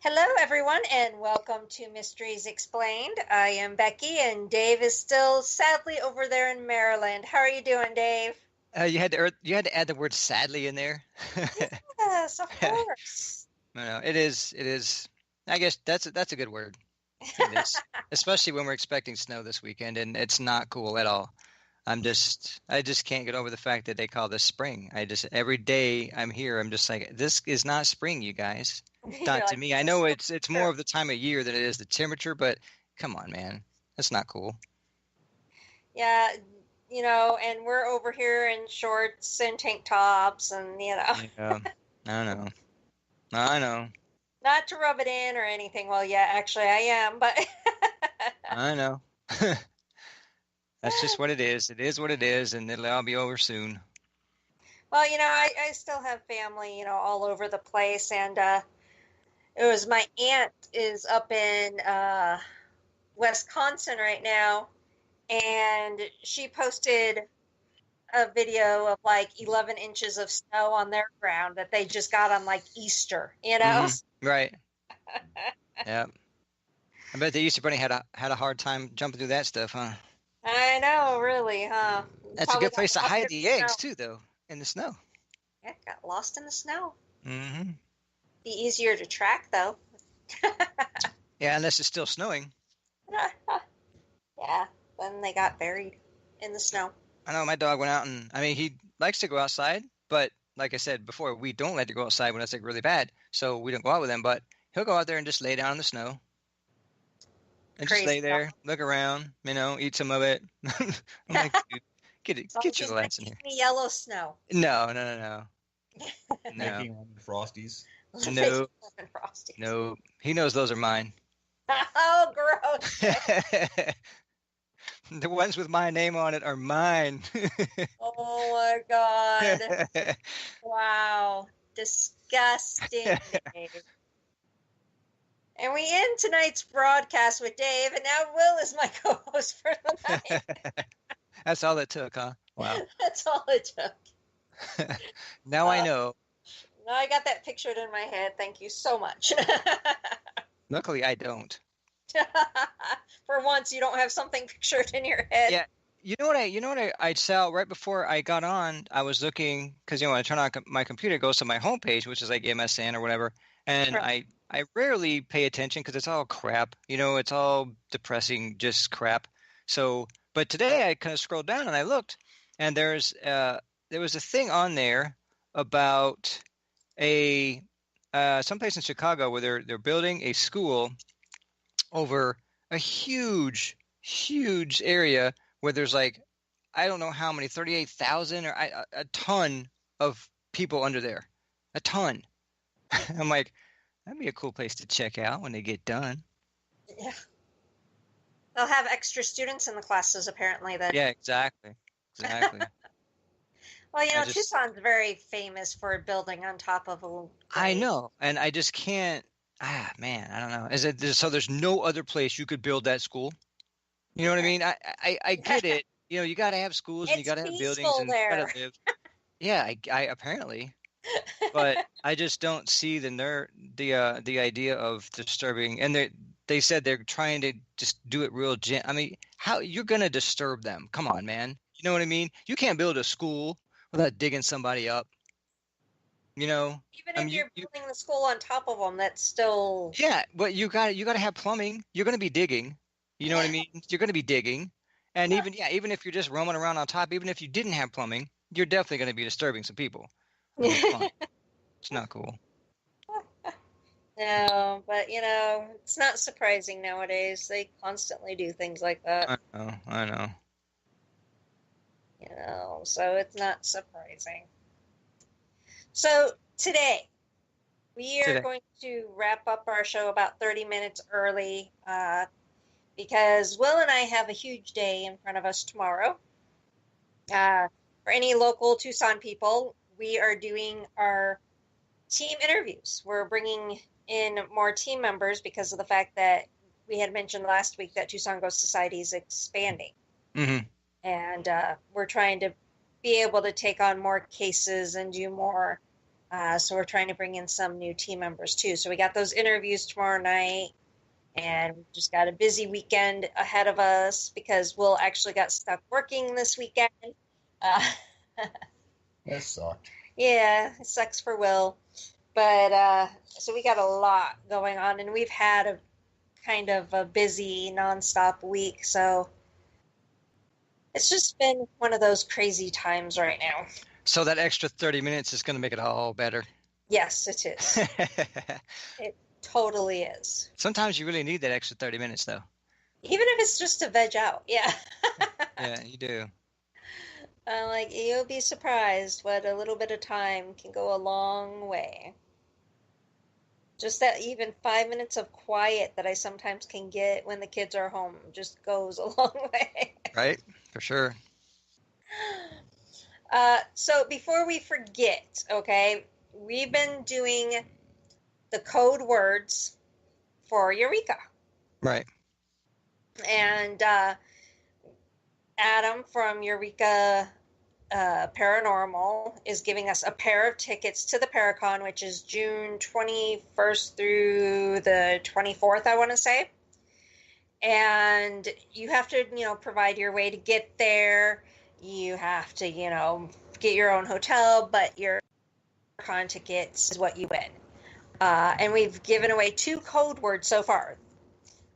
Hello, everyone, and welcome to Mysteries Explained. I am Becky, and Dave is still sadly over there in Maryland. How are you doing, Dave? You had to add the word sadly in there. Yes, of course. No, it is. I guess that's a good word. It is, especially when we're expecting snow this weekend, and it's not cool at all. I just can't get over the fact that they call this spring. Every day I'm here, I'm just like, this is not spring, you guys. You're Not to like, me. I this is know not it's more true. of the time of year than it is the temperature, but come on, man, that's not cool. Yeah, and we're over here in shorts and tank tops, and, Yeah, I know. I know. not to rub it in or anything. Well, yeah, actually, I am, but I know. That's just what it is. It is what it is, and it'll all be over soon. well, I still have family, all over the place, and it was my aunt is up in Wisconsin right now, and she posted a video of like 11 inches of snow on their ground that they just got on like Easter. Right. Yeah. I bet the Easter Bunny had a hard time jumping through that stuff, huh? I know, really, huh? That's a Probably good got place to lost hide in the the eggs snow. too, though, in the snow. Yeah, got lost in the snow. Hmm. Be easier to track, though. Yeah, unless it's still snowing. Yeah, then they got buried in the snow. I know my dog went out, and I mean he likes to go outside, but like I said before, we don't let him go outside when it's like really bad, so we don't go out with him. But he'll go out there and just lay down in the snow and just Crazy lay dog. there, look around, eat some of it. I'm like, dude, As long get as your he's not lights in here. eating the yellow snow. No, no, no, no, no, Licking on the Frosties. Making no, lemon frosties. no. He knows those are mine. Oh, gross. The ones with my name on it are mine. Oh my God. Wow. Disgusting, Dave. And we end tonight's broadcast with Dave, and now Will is my co-host for the night. That's all it took, huh? Wow. That's all it took. Now I know. Now I got that pictured in my head. Thank you so much. Luckily, I don't. For once, you don't have something pictured in your head. Yeah. I saw right before I got on, I was looking, because, when I turn on my computer, it goes to my homepage, which is like MSN or whatever. And Right. I rarely pay attention because it's all crap. It's all depressing, just crap. So, but today I kind of scrolled down and I looked, and there was a thing on there about a someplace in Chicago where they're building a school over a huge, huge area where there's like, I don't know how many, 38,000 or a ton of people under there. A ton. I'm like, that'd be a cool place to check out when they get done. Yeah. They'll have extra students in the classes, apparently, then. Yeah, exactly. Exactly. Well, I just, Tucson's very famous for building on top of I a know. And I just can't, man, I don't know. So there's no other place you could build that school? You know what I mean? I get it. You got to have schools and you It's got to have buildings peaceful and you got there. to live. Yeah, I apparently, but I just don't see the idea of disturbing. And they said they're trying to just do it real I mean, how you're gonna disturb them? Come on, man. You know what I mean? You can't build a school without digging somebody up. Even I if mean, you're building the school on top of them, that's still. yeah, but you got to have plumbing. You're gonna be digging. You know what I mean? You're gonna be digging, and even if you're just roaming around on top, even if you didn't have plumbing, you're definitely gonna be disturbing some people. I mean, come on. It's not cool. No, but it's not surprising nowadays. They constantly do things like that. I know. I know. So it's not surprising. So today we are Today. going to wrap up our show about 30 minutes early because Will and I have a huge day in front of us tomorrow. For any local Tucson people, we are doing our team interviews. We're bringing in more team members because of the fact that we had mentioned last week that Tucson Ghost Society is expanding. Mm-hmm. And we're trying to be able to take on more cases and do more So we're trying to bring in some new team members too. So we got those interviews tomorrow night, and we just got a busy weekend ahead of us because Will actually got stuck working this weekend. That sucked. Yeah, it sucks for Will. But so we got a lot going on, and we've had a kind of a busy nonstop week. So it's just been one of those crazy times right now. So that extra 30 minutes is going to make it all better. Yes, it is. It totally is. Sometimes you really need that extra 30 minutes, though. Even if it's just to veg out. Yeah. Yeah, you do. Like, you'll be surprised what a little bit of time can go a long way. Just that even 5 minutes of quiet that I sometimes can get when the kids are home just goes a long way. Right? For sure. So before we forget, okay, we've been doing the code words for Eureka. Right. And Adam from Eureka Paranormal is giving us a pair of tickets to the Paracon, which is June 21st through the 24th, I want to say. And you have to, provide your way to get there. You have to, get your own hotel, but your con tickets is what you win. And we've given away 2 code words so far.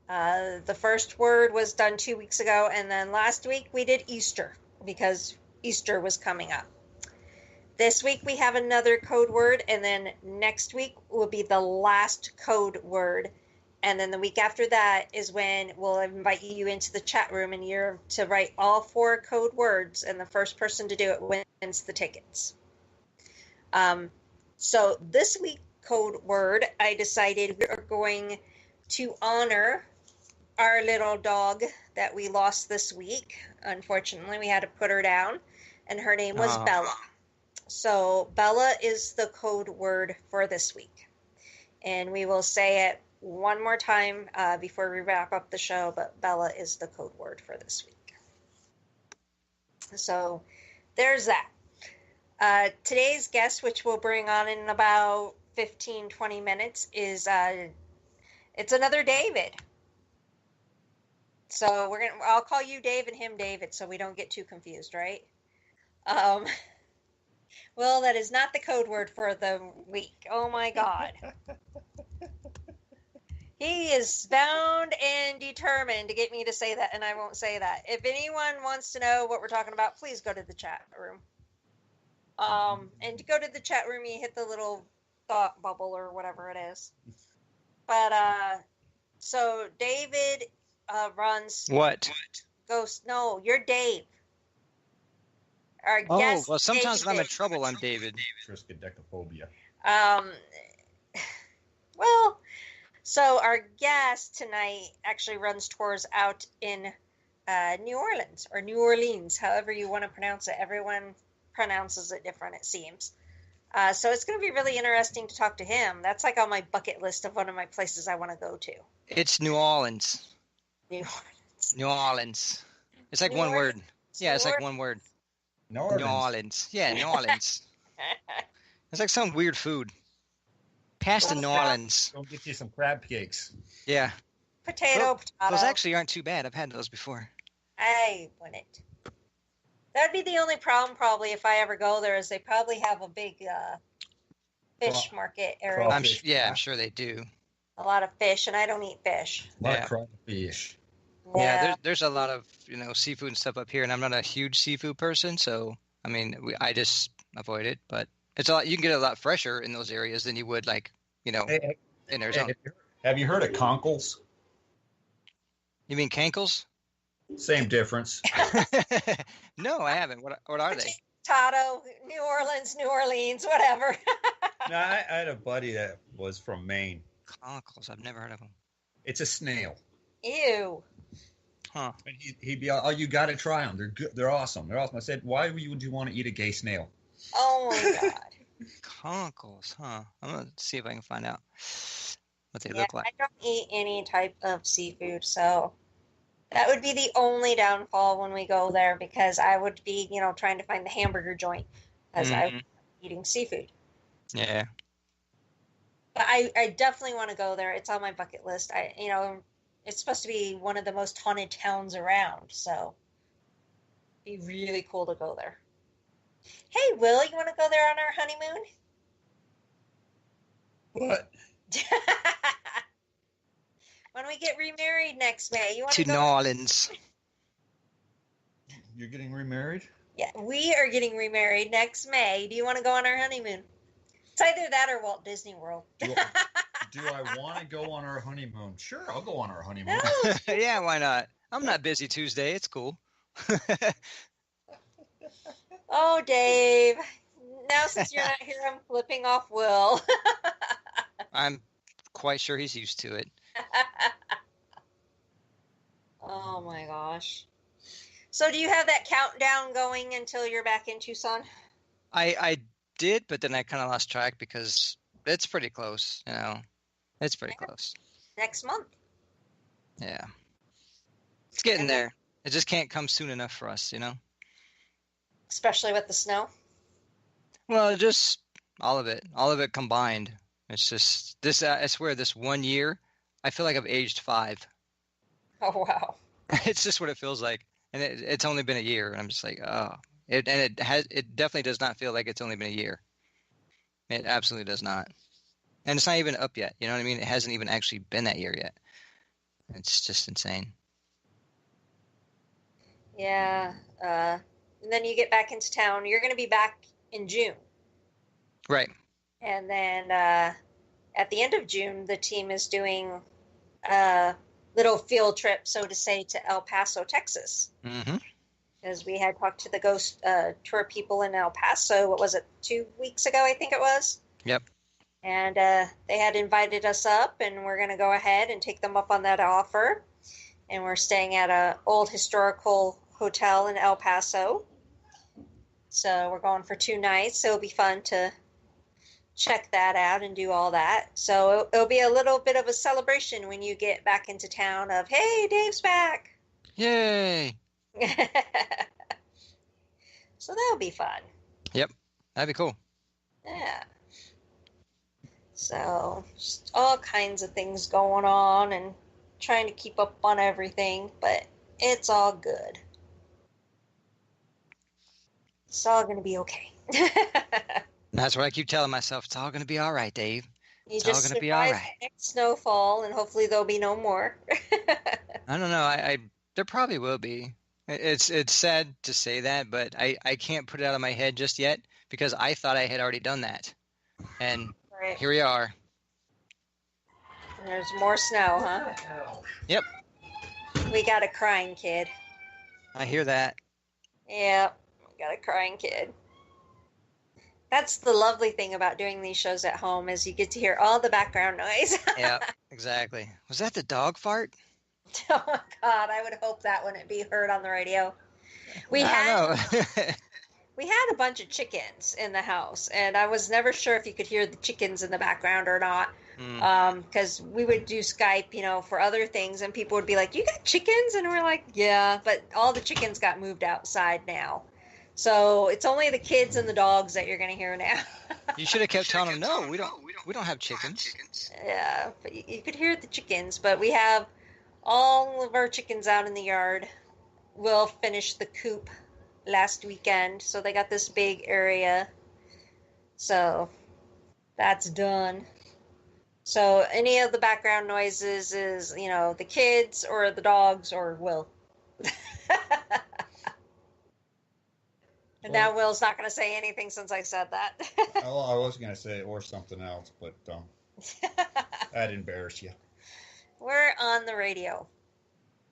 The first word was done 2 weeks ago, and then last week we did Easter because Easter was coming up. This week we have another code word, and then next week will be the last code word. And then the week after that is when we'll invite you into the chat room, and you're to write all 4 code words, and the first person to do it wins the tickets. So this week code word, I decided we are going to honor our little dog that we lost this week. Unfortunately, we had to put her down, and her name was Bella. So Bella is the code word for this week. And we will say it one more time before we wrap up the show, but Bella is the code word for this week. So there's that. Today's guest, which we'll bring on in about 15-20 minutes, is it's another David. So I'll call you Dave and him David, so we don't get too confused, right? Well, that is not the code word for the week. Oh my God. He is bound and determined to get me to say that, and I won't say that. If anyone wants to know what we're talking about, please go to the chat room. And to go to the chat room, you hit the little thought bubble or whatever it is. But so David runs What? Ghost. No, you're Dave. Our Oh, guest, well, sometimes when I'm in David. trouble, I'm David. Triskaidekaphobia. Well, so our guest tonight actually runs tours out in New Orleans, or New Orleans, however you want to pronounce it. Everyone pronounces it different, it seems. So it's going to be really interesting to talk to him. That's like on my bucket list of one of my places I want to go to. It's New Orleans. New Orleans. New Orleans. It's like New one Orleans. word. Yeah, it's like one word. New Orleans. New Orleans. Yeah, New Orleans. It's like some weird food. Past in New Orleans. Go get you some crab cakes. Yeah. Potato. Those actually aren't too bad. I've had those before. I wouldn't. That'd be the only problem probably if I ever go there, is they probably have a big fish market area. I'm sure they do. A lot of fish, and I don't eat fish. A lot of crawfish. Yeah, there's a lot of seafood and stuff up here, and I'm not a huge seafood person, so I mean I just avoid it. But it's a lot. You can get a lot fresher in those areas than you would in Arizona. Have you heard of conkles? You mean cankles? Same difference. No, I haven't. What are they? Tato, New Orleans, whatever. No, I had a buddy that was from Maine. Conkles. I've never heard of them. It's a snail. Ew. Huh. And he'd be, oh, you got to try them. They're good. They're awesome. They're awesome. I said, why would you want to eat a gay snail? Oh my God. Conkles, huh? I'm gonna see if I can find out what they look like. I don't eat any type of seafood, so that would be the only downfall when we go there, because I would be, trying to find the hamburger joint because I'm eating seafood. Yeah. But I definitely want to go there. It's on my bucket list. It's supposed to be one of the most haunted towns around, so it'd be really cool to go there. Hey, Will, you want to go there on our honeymoon? What? When we get remarried next May, you want To to go? New Orleans. You're getting remarried? Yeah, we are getting remarried next May. Do you want to go on our honeymoon? It's either that or Walt Disney World. Do I want to go on our honeymoon? Sure, I'll go on our honeymoon. No. Yeah, why not? I'm not busy Tuesday. It's cool. Oh, Dave. Now since you're not here, I'm flipping off Will. I'm quite sure he's used to it. Oh my gosh. So do you have that countdown going until you're back in Tucson? I did, but then I kind of lost track because it's pretty close, It's pretty close. Next month. Yeah. It's getting there. It just can't come soon enough for us, Especially with the snow. Well, just all of it combined. It's just this. I swear, this 1 year, I feel like I've aged 5. Oh, wow. It's just what it feels like, and it's only been a year, and I'm just like, oh, it definitely does not feel like it's only been a year. It absolutely does not, and it's not even up yet. You know what I mean? It hasn't even actually been that year yet. It's just insane. Yeah. And then you get back into town. You're going to be back in June. Right. And then at the end of June, the team is doing a little field trip, so to say, to El Paso, Texas. Mm-hmm. Because we had talked to the ghost tour people in El Paso, what was it, 2 weeks ago, I think it was? Yep. And they had invited us up, and we're going to go ahead and take them up on that offer. And we're staying at an old historical hotel in El Paso. So we're going for 2 nights. So it'll be fun to check that out and do all that. So it'll be a little bit of a celebration when you get back into town of, hey, Dave's back. Yay. So that'll be fun. Yep. That'd be cool. Yeah. So just all kinds of things going on and trying to keep up on everything, but it's all good. It's all going to be okay. That's what I keep telling myself. It's all going to be all right, Dave. You It's just all going to be all survive right. the next snowfall, and hopefully there'll be no more. I don't know. I there probably will be. It's sad to say that, but I can't put it out of my head just yet because I thought I had already done that. And Right. here we are. There's more snow, huh? Yep. We got a crying kid. I hear that. Yep, we got a crying kid. That's the lovely thing about doing these shows at home is you get to hear all the background noise. Yeah, exactly. Was that the dog fart? Oh my God, I would hope that wouldn't be heard on the radio. We I had don't know. we had a bunch of chickens in the house, and I was never sure if you could hear the chickens in the background or not. Because we would do Skype, for other things, and people would be like, "You got chickens?" And we're like, "Yeah," but all the chickens got moved outside now. So it's only the kids and the dogs that you're going to hear now. You should have kept telling them, no, we don't have chickens. Yeah, but you could hear the chickens. But we have all of our chickens out in the yard. We'll finish the coop last weekend, so they got this big area. So that's done. So any of the background noises is, the kids or the dogs or Will. And now Will's not going to say anything since I said that. Oh, I was going to say or something else, but I'd embarrass you. We're on the radio.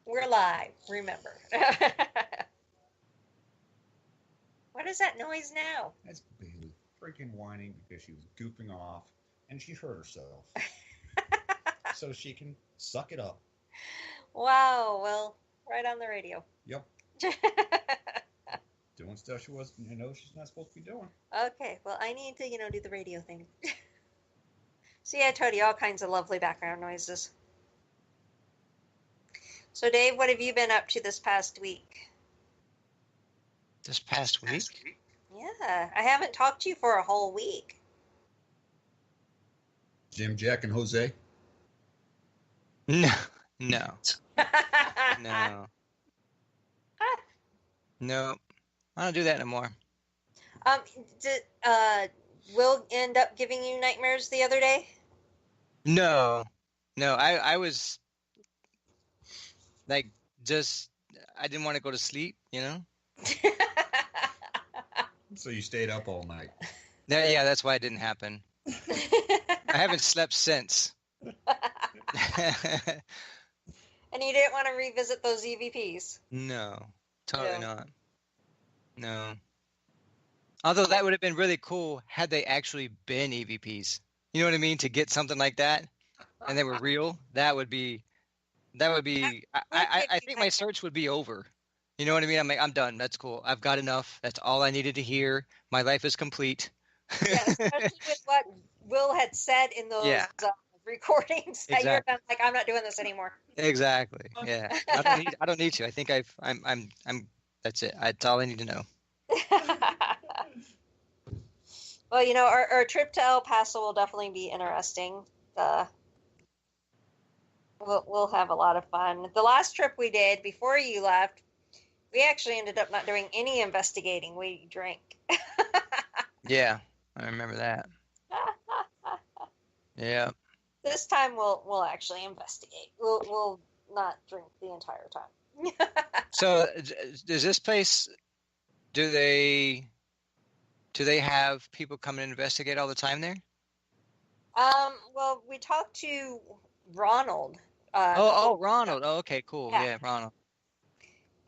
We're live, remember. What is that noise now? That's Bailey freaking whining because she was goofing off and she hurt herself. So she can suck it up. Wow, well, right on the radio. Yep. Doing stuff she's not supposed to be doing. Okay, well, I need to, do the radio thing. See, I told you all kinds of lovely background noises. So, Dave, what have you been up to this past week? This past week? Yeah, I haven't talked to you for a whole week. Jim, Jack, and Jose? No, no, no, no. I don't do that anymore. Did Will end up giving you nightmares the other day? No, no. I was like, just I didn't want to go to sleep. So you stayed up all night. Yeah, that's why it didn't happen. I haven't slept since. And you didn't want to revisit those EVPs? No, totally not. No. Although that would have been really cool had they actually been EVPs. You know what I mean? To get something like that, and they were real. That would be. I think my search would be over. You know what I mean? I'm done. That's cool. I've got enough. That's all I needed to hear. My life is complete. Yeah, especially with what Will had said in those recordings. That you're done, like, I'm not doing this anymore. Exactly. Yeah. I don't need to. I think I'm that's it. That's all I need to know. Well, our trip to El Paso will definitely be interesting. We'll have a lot of fun. The last trip we did before you left, we actually ended up not doing any investigating. We drank. Yeah, I remember that. Yeah. This time we'll actually investigate. We'll not drink the entire time. So, does this place? Do they have people come and investigate all the time there? Well, we talked to Ronald. Ronald. Oh, okay, cool. Yeah, Ronald.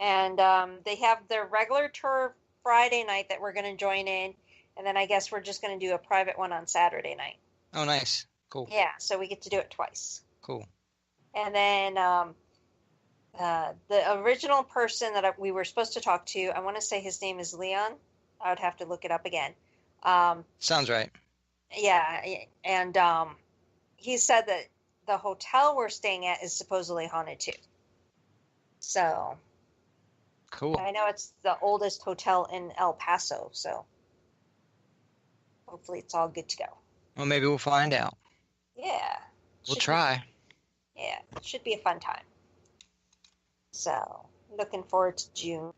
And they have their regular tour Friday night that we're going to join in, and then I guess we're just going to do a private one on Saturday night. Oh, nice. Cool. Yeah, so we get to do it twice. Cool. And then the original person that we were supposed to talk to, I want to say his name is Leon. I would have to look it up again. Sounds right. Yeah, and he said that the hotel we're staying at is supposedly haunted too. So cool. I know it's the oldest hotel in El Paso, so hopefully it's all good to go. Well, maybe we'll find out. Yeah. We'll try. Yeah, it should be a fun time. So, looking forward to June.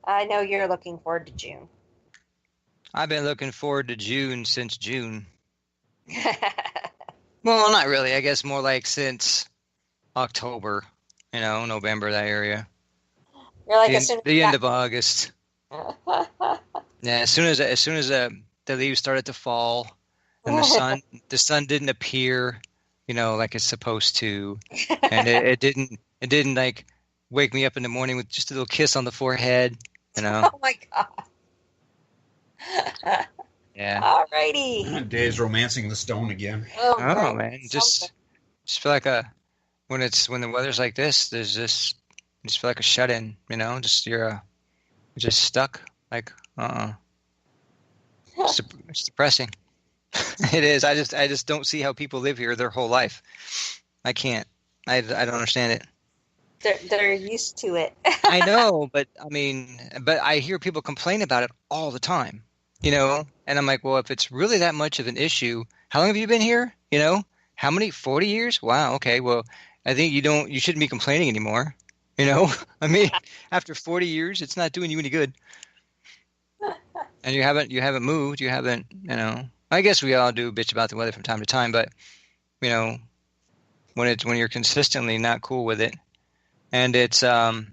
I know you're looking forward to June. I've been looking forward to June since June. Well, not really. I guess more like since October, November, that area. You're like the end of August. Yeah, as soon as the leaves started to fall and the sun didn't appear, like it's supposed to, and it didn't like wake me up in the morning with just a little kiss on the forehead, Oh my God. Yeah. Alrighty. Dave's romancing the stone again. Oh man, just feel like when the weather's like this, there's just feel like a shut in, just you're just stuck. Like it's depressing. It is. I just don't see how people live here their whole life. I can't. I don't understand it. They're used to it. I know, but I hear people complain about it all the time. And I'm like, well, if it's really that much of an issue, how long have you been here? How many? 40 years? Wow. Okay. Well, I think you shouldn't be complaining anymore. After 40 years, it's not doing you any good. And you haven't moved. You haven't, I guess we all do bitch about the weather from time to time, but when you're consistently not cool with it, and it's, oh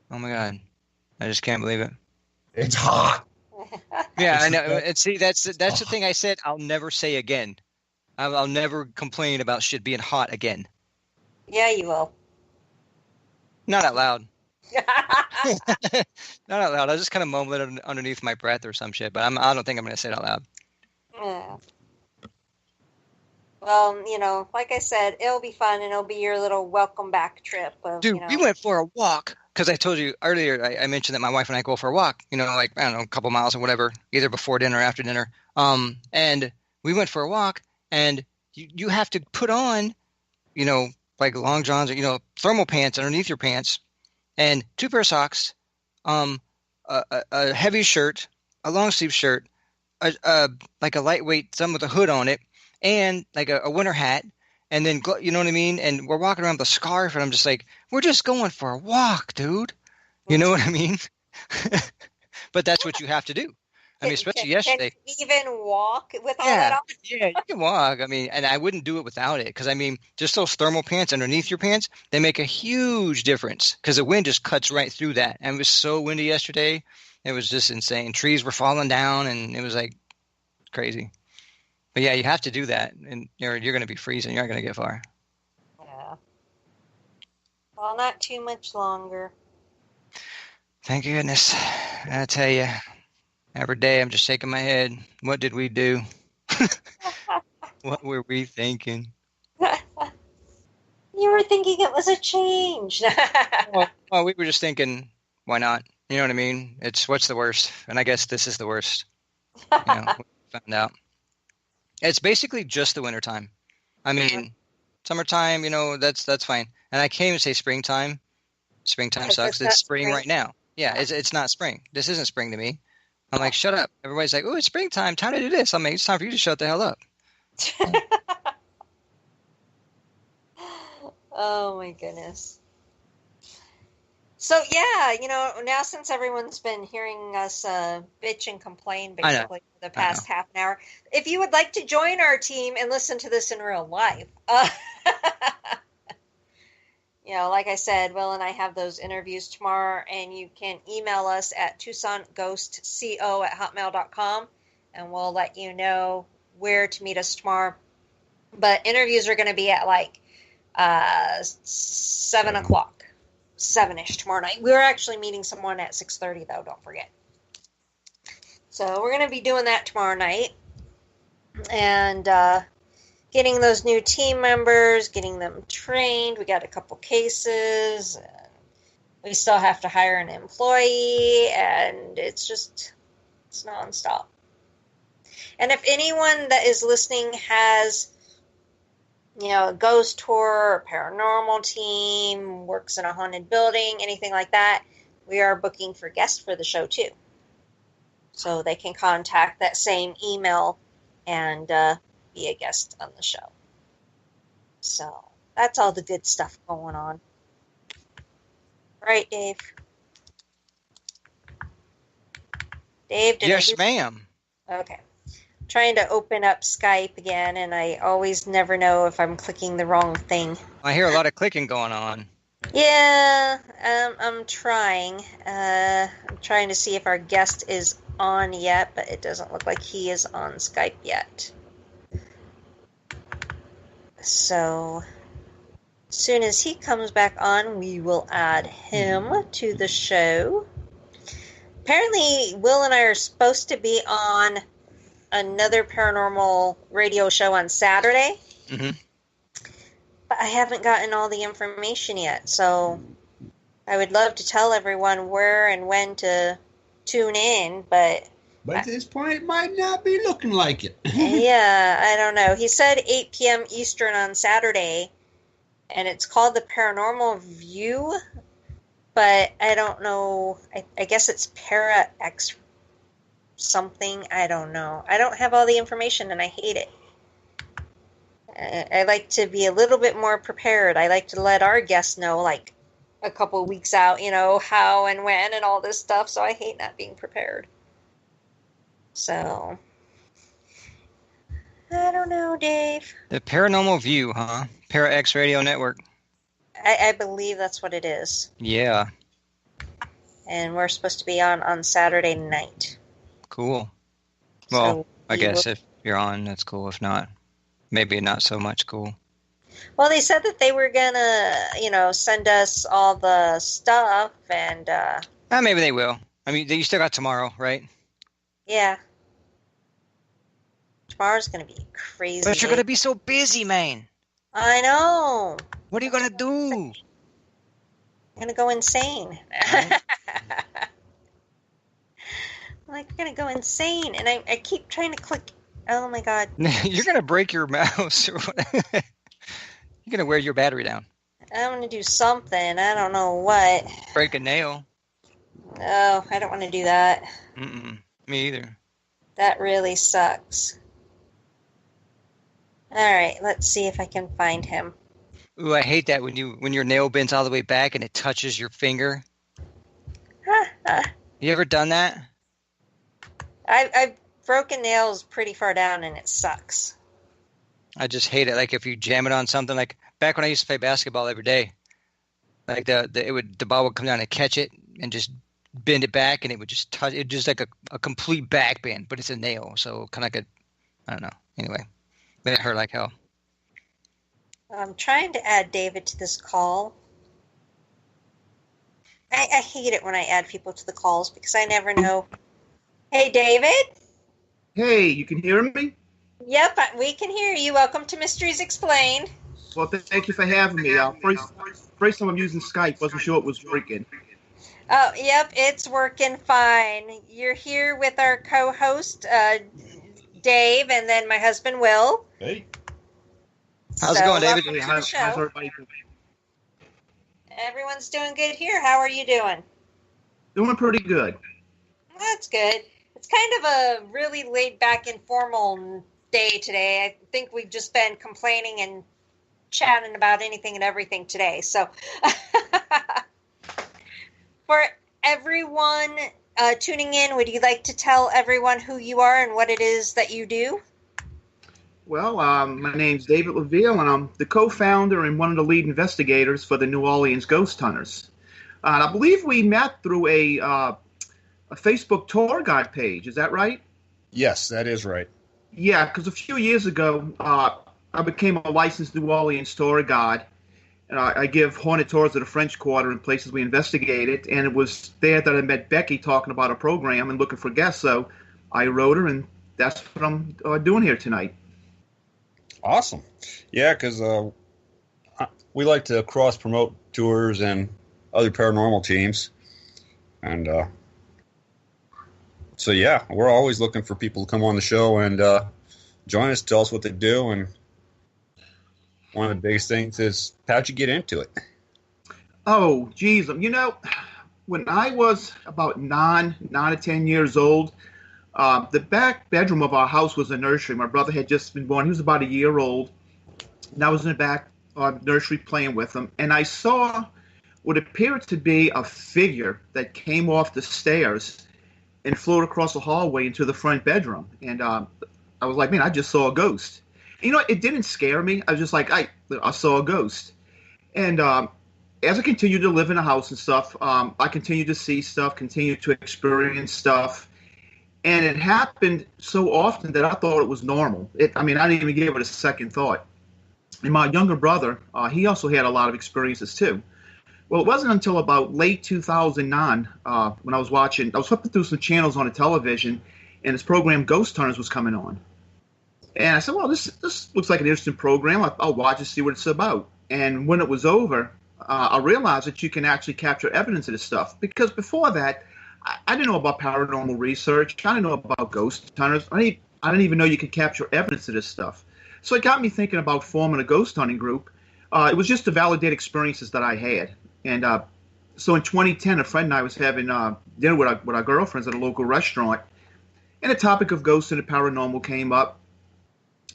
my God, I just can't believe it. It's hot. Yeah, I know. And see, that's the thing I said I'll never say again. I'll never complain about shit being hot again. Yeah, you will. Not out loud. Not out loud. I'll just kind of mumble it underneath my breath or some shit, but I don't think I'm going to say it out loud. Yeah. Well, like I said, it'll be fun, and it'll be your little welcome back trip. Dude, we went for a walk. Because I told you earlier, I mentioned that my wife and I go for a walk, like, I don't know, a couple miles or whatever, either before dinner or after dinner. And we went for a walk, and you have to put on, like long johns or, thermal pants underneath your pants, and 2 pair of socks, a heavy shirt, a long sleeve shirt, like a lightweight, some with a hood on it, and like a winter hat, and then you know what I mean. And we're walking around with a scarf, and I'm just like, we're just going for a walk, dude. You know what I mean? But that's what you have to do. I mean, especially yesterday. Can you even walk with all Yeah, that on? yeah, you can walk. I mean, and I wouldn't do it without it because I mean, just those thermal pants underneath your pants, they make a huge difference because the wind just cuts right through that. And it was so windy yesterday, it was just insane. Trees were falling down, and it was like crazy. But yeah, you have to do that, and you're going to be freezing. You're not going to get far. Yeah. Well, not too much longer. Thank goodness. I tell you, every day I'm just shaking my head. What did we do? What were we thinking? You were thinking it was a change. Well, we were just thinking, why not? You know what I mean? It's what's the worst? And I guess this is the worst. You know, we found out. It's basically just the wintertime. I mean, summertime, you know, that's fine. And I can't even say springtime. Springtime sucks. It's spring right now. Yeah, it's not spring. This isn't spring to me. I'm like, shut up. Everybody's like, oh, it's springtime. Time to do this. I'm like, it's time for you to shut the hell up. Oh my goodness. So yeah, you know, now since everyone's been hearing us bitch and complain basically for the past half an hour, if you would like to join our team and listen to this in real life, you know, like I said, Will and I have those interviews tomorrow, and you can email us at TucsonGhostCO@hotmail.com, and we'll let you know where to meet us tomorrow. But interviews are going to be at like 7 o'clock, 7-ish tomorrow night. We're actually meeting someone at 6:30 though, don't forget. So we're going to be doing that tomorrow night, and getting those new team members, getting them trained. We got a couple cases. We still have to hire an employee, and it's nonstop. And if anyone that is listening has, you know, a ghost tour, a paranormal team, works in a haunted building, anything like that, we are booking for guests for the show too. So they can contact that same email and be a guest on the show. So that's all the good stuff going on. Right, Dave? Dave, Yes, ma'am. Okay. Trying to open up Skype again, and I always never know if I'm clicking the wrong thing. I hear a lot of clicking going on. Yeah, I'm trying. I'm trying to see if our guest is on yet, but it doesn't look like he is on Skype yet. So, as soon as he comes back on, we will add him to the show. Apparently, Will and I are supposed to be on another paranormal radio show on Saturday. Mm-hmm. But I haven't gotten all the information yet, so I would love to tell everyone where and when to tune in, but at this point, it might not be looking like it. Yeah, I don't know. He said 8 p.m. Eastern on Saturday, and it's called The Paranormal View, but I don't know. I guess it's Para X something. I don't know. I don't have all the information, and I hate it. I like to be a little bit more prepared. I like to let our guests know, like, a couple weeks out, you know, how and when and all this stuff, so I hate not being prepared. So, I don't know, Dave. The Paranormal View, huh? Para X Radio Network. I believe that's what it is. Yeah. And we're supposed to be on Saturday night. Cool. Well, So I guess if you're on, that's cool. If not, maybe not so much cool. Well, they said that they were gonna, you know, send us all the stuff, and Maybe they will. I mean, you still got tomorrow, right? yeah. Tomorrow's gonna be crazy. But you're gonna be so busy, man. I know. What are you gonna do? I'm gonna go insane. Right. Like, I'm gonna go insane, and I keep trying to click. Oh my god. You're gonna break your mouse. You're gonna wear your battery down. I'm gonna do something. I don't know what. Break a nail. Oh, I don't want to do that. Mm-mm. Me either. That really sucks. All right, let's see if I can find him. Ooh, I hate that when your nail bends all the way back and it touches your finger. You ever done that? I've broken nails pretty far down, and it sucks. I just hate it. Like if you jam it on something, like back when I used to play basketball every day, like the ball would come down and catch it and just bend it back, and it would just touch it, just like a complete back bend, but it's a nail, so kind of like I don't know. Anyway, but it hurt like hell. I'm trying to add David to this call. I hate it when I add people to the calls because I never know. Hey, David? Hey, you can hear me? Yep, we can hear you. Welcome to Mysteries Explained. Well, thank you for having me. First time I'm using Skype. Wasn't sure it was working. Oh, yep, it's working fine. You're here with our co-host, Dave, and then my husband, Will. Hey. How's it going, David? Welcome to the show. Everyone's doing good here. How are you doing? Doing pretty good. That's good. It's kind of a really laid-back, informal day today. I think we've just been complaining and chatting about anything and everything today. So, for everyone tuning in, would you like to tell everyone who you are and what it is that you do? Well, my name's David Laville, and I'm the co-founder and one of the lead investigators for the New Orleans Ghost Hunters. And I believe we met through a Facebook tour guide page. Is that right? Yes, that is right. Yeah, because a few years ago, I became a licensed New Orleans tour guide. And I give haunted tours of the French Quarter in places we investigated. And it was there that I met Becky talking about a program and looking for guests. So I wrote her, and that's what I'm doing here tonight. Awesome. Yeah, because we like to cross-promote tours and other paranormal teams. And so, yeah, we're always looking for people to come on the show and join us, tell us what they do. And one of the biggest things is, how'd you get into it? Oh, geez. You know, when I was about 9 or 10 years old, the back bedroom of our house was a nursery. My brother had just been born. He was about a year old. And I was in the back nursery playing with him. And I saw what appeared to be a figure that came off the stairs and floated across the hallway into the front bedroom. And I was like, man, I just saw a ghost. You know, it didn't scare me. I was just like, I saw a ghost. And as I continued to live in the house and stuff, I continued to see stuff, continued to experience stuff. And it happened so often that I thought it was normal. I didn't even give it a second thought. And my younger brother, he also had a lot of experiences too. Well, it wasn't until about late 2009 when I was flipping through some channels on the television, and this program Ghost Hunters was coming on. And I said, well, this looks like an interesting program. I'll watch and see what it's about. And when it was over, I realized that you can actually capture evidence of this stuff. Because before that, I didn't know about paranormal research. I didn't know about ghost hunters. I didn't even know you could capture evidence of this stuff. So it got me thinking about forming a ghost hunting group. It was just to validate experiences that I had. And so in 2010, a friend and I was having dinner with our girlfriends at a local restaurant. And the topic of ghosts and the paranormal came up.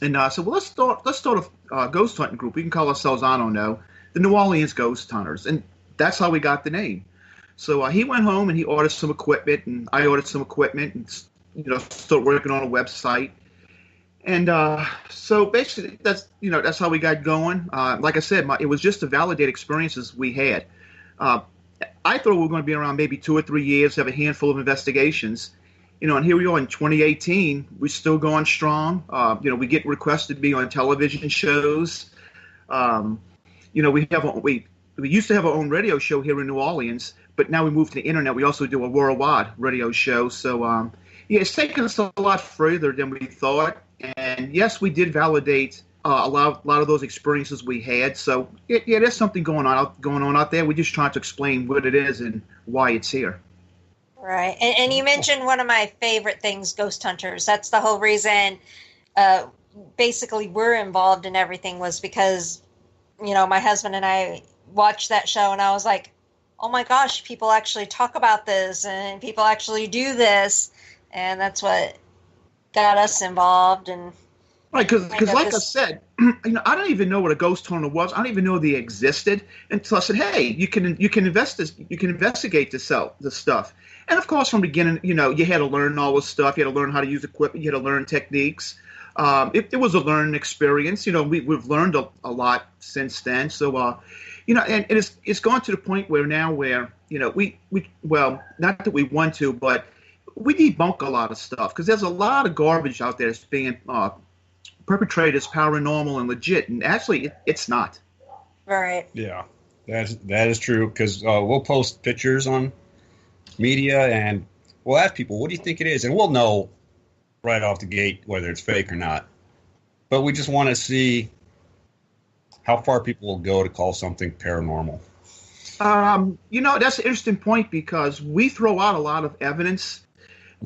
And I said, well, let's start a ghost hunting group. We can call ourselves, I don't know, the New Orleans Ghost Hunters. And that's how we got the name. So he went home and he ordered some equipment, and I ordered some equipment, and started working on a website. And so basically, that's how we got going. Like I said, it was just to validate experiences we had. I thought we were going to be around maybe 2 or 3 years, have a handful of investigations. And here we are in 2018. We're still going strong. We get requested to be on television shows. We used to have our own radio show here in New Orleans, but now we moved to the internet. We also do a worldwide radio show. So, it's taken us a lot further than we thought. And yes, we did validate a lot of those experiences we had. So, yeah, there's something going on out there. We're just trying to explain what it is and why it's here. Right. And you mentioned one of my favorite things, Ghost Hunters. That's the whole reason basically we're involved in everything, was because, my husband and I watched that show, and I was like, oh my gosh, people actually talk about this and people actually do this. And that's what got us involved. And right, because like I said, I don't even know what a ghost hunter was. I don't even know they existed until I said, "Hey, you can investigate this stuff." And of course, from the beginning, you had to learn all this stuff. You had to learn how to use equipment. You had to learn techniques. It was a learning experience. We've learned a lot since then. So, and it's gone to the point where we not that we want to, but we debunk a lot of stuff because there's a lot of garbage out there that's being perpetrated as paranormal and legit, and actually it's not. Right. Yeah, that is true because we'll post pictures on media and we'll ask people, what do you think it is? And we'll know right off the gate whether it's fake or not. But we just want to see how far people will go to call something paranormal. That's an interesting point because we throw out a lot of evidence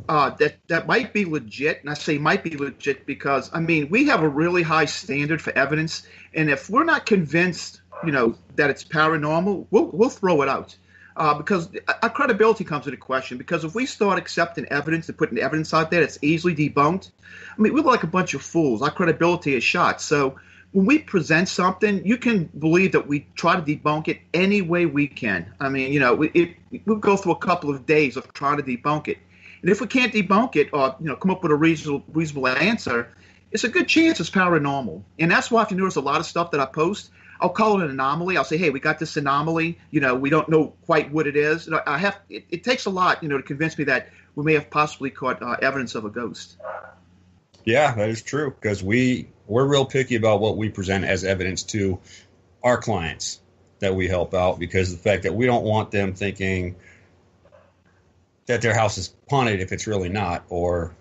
that might be legit. And I say might be legit because, we have a really high standard for evidence. And if we're not convinced, that it's paranormal, we'll throw it out. Because our credibility comes into question. Because if we start accepting evidence and putting evidence out there that's easily debunked, we're like a bunch of fools. Our credibility is shot. So when we present something, you can believe that we try to debunk it any way we can. We'll go through a couple of days of trying to debunk it. And if we can't debunk it or come up with a reasonable answer, it's a good chance it's paranormal. And that's why if you notice a lot of stuff that I post, I'll call it an anomaly. I'll say, hey, we got this anomaly. We don't know quite what it is. It takes a lot, to convince me that we may have possibly caught evidence of a ghost. Yeah, that is true because we're real picky about what we present as evidence to our clients that we help out because of the fact that we don't want them thinking that their house is haunted if it's really not, or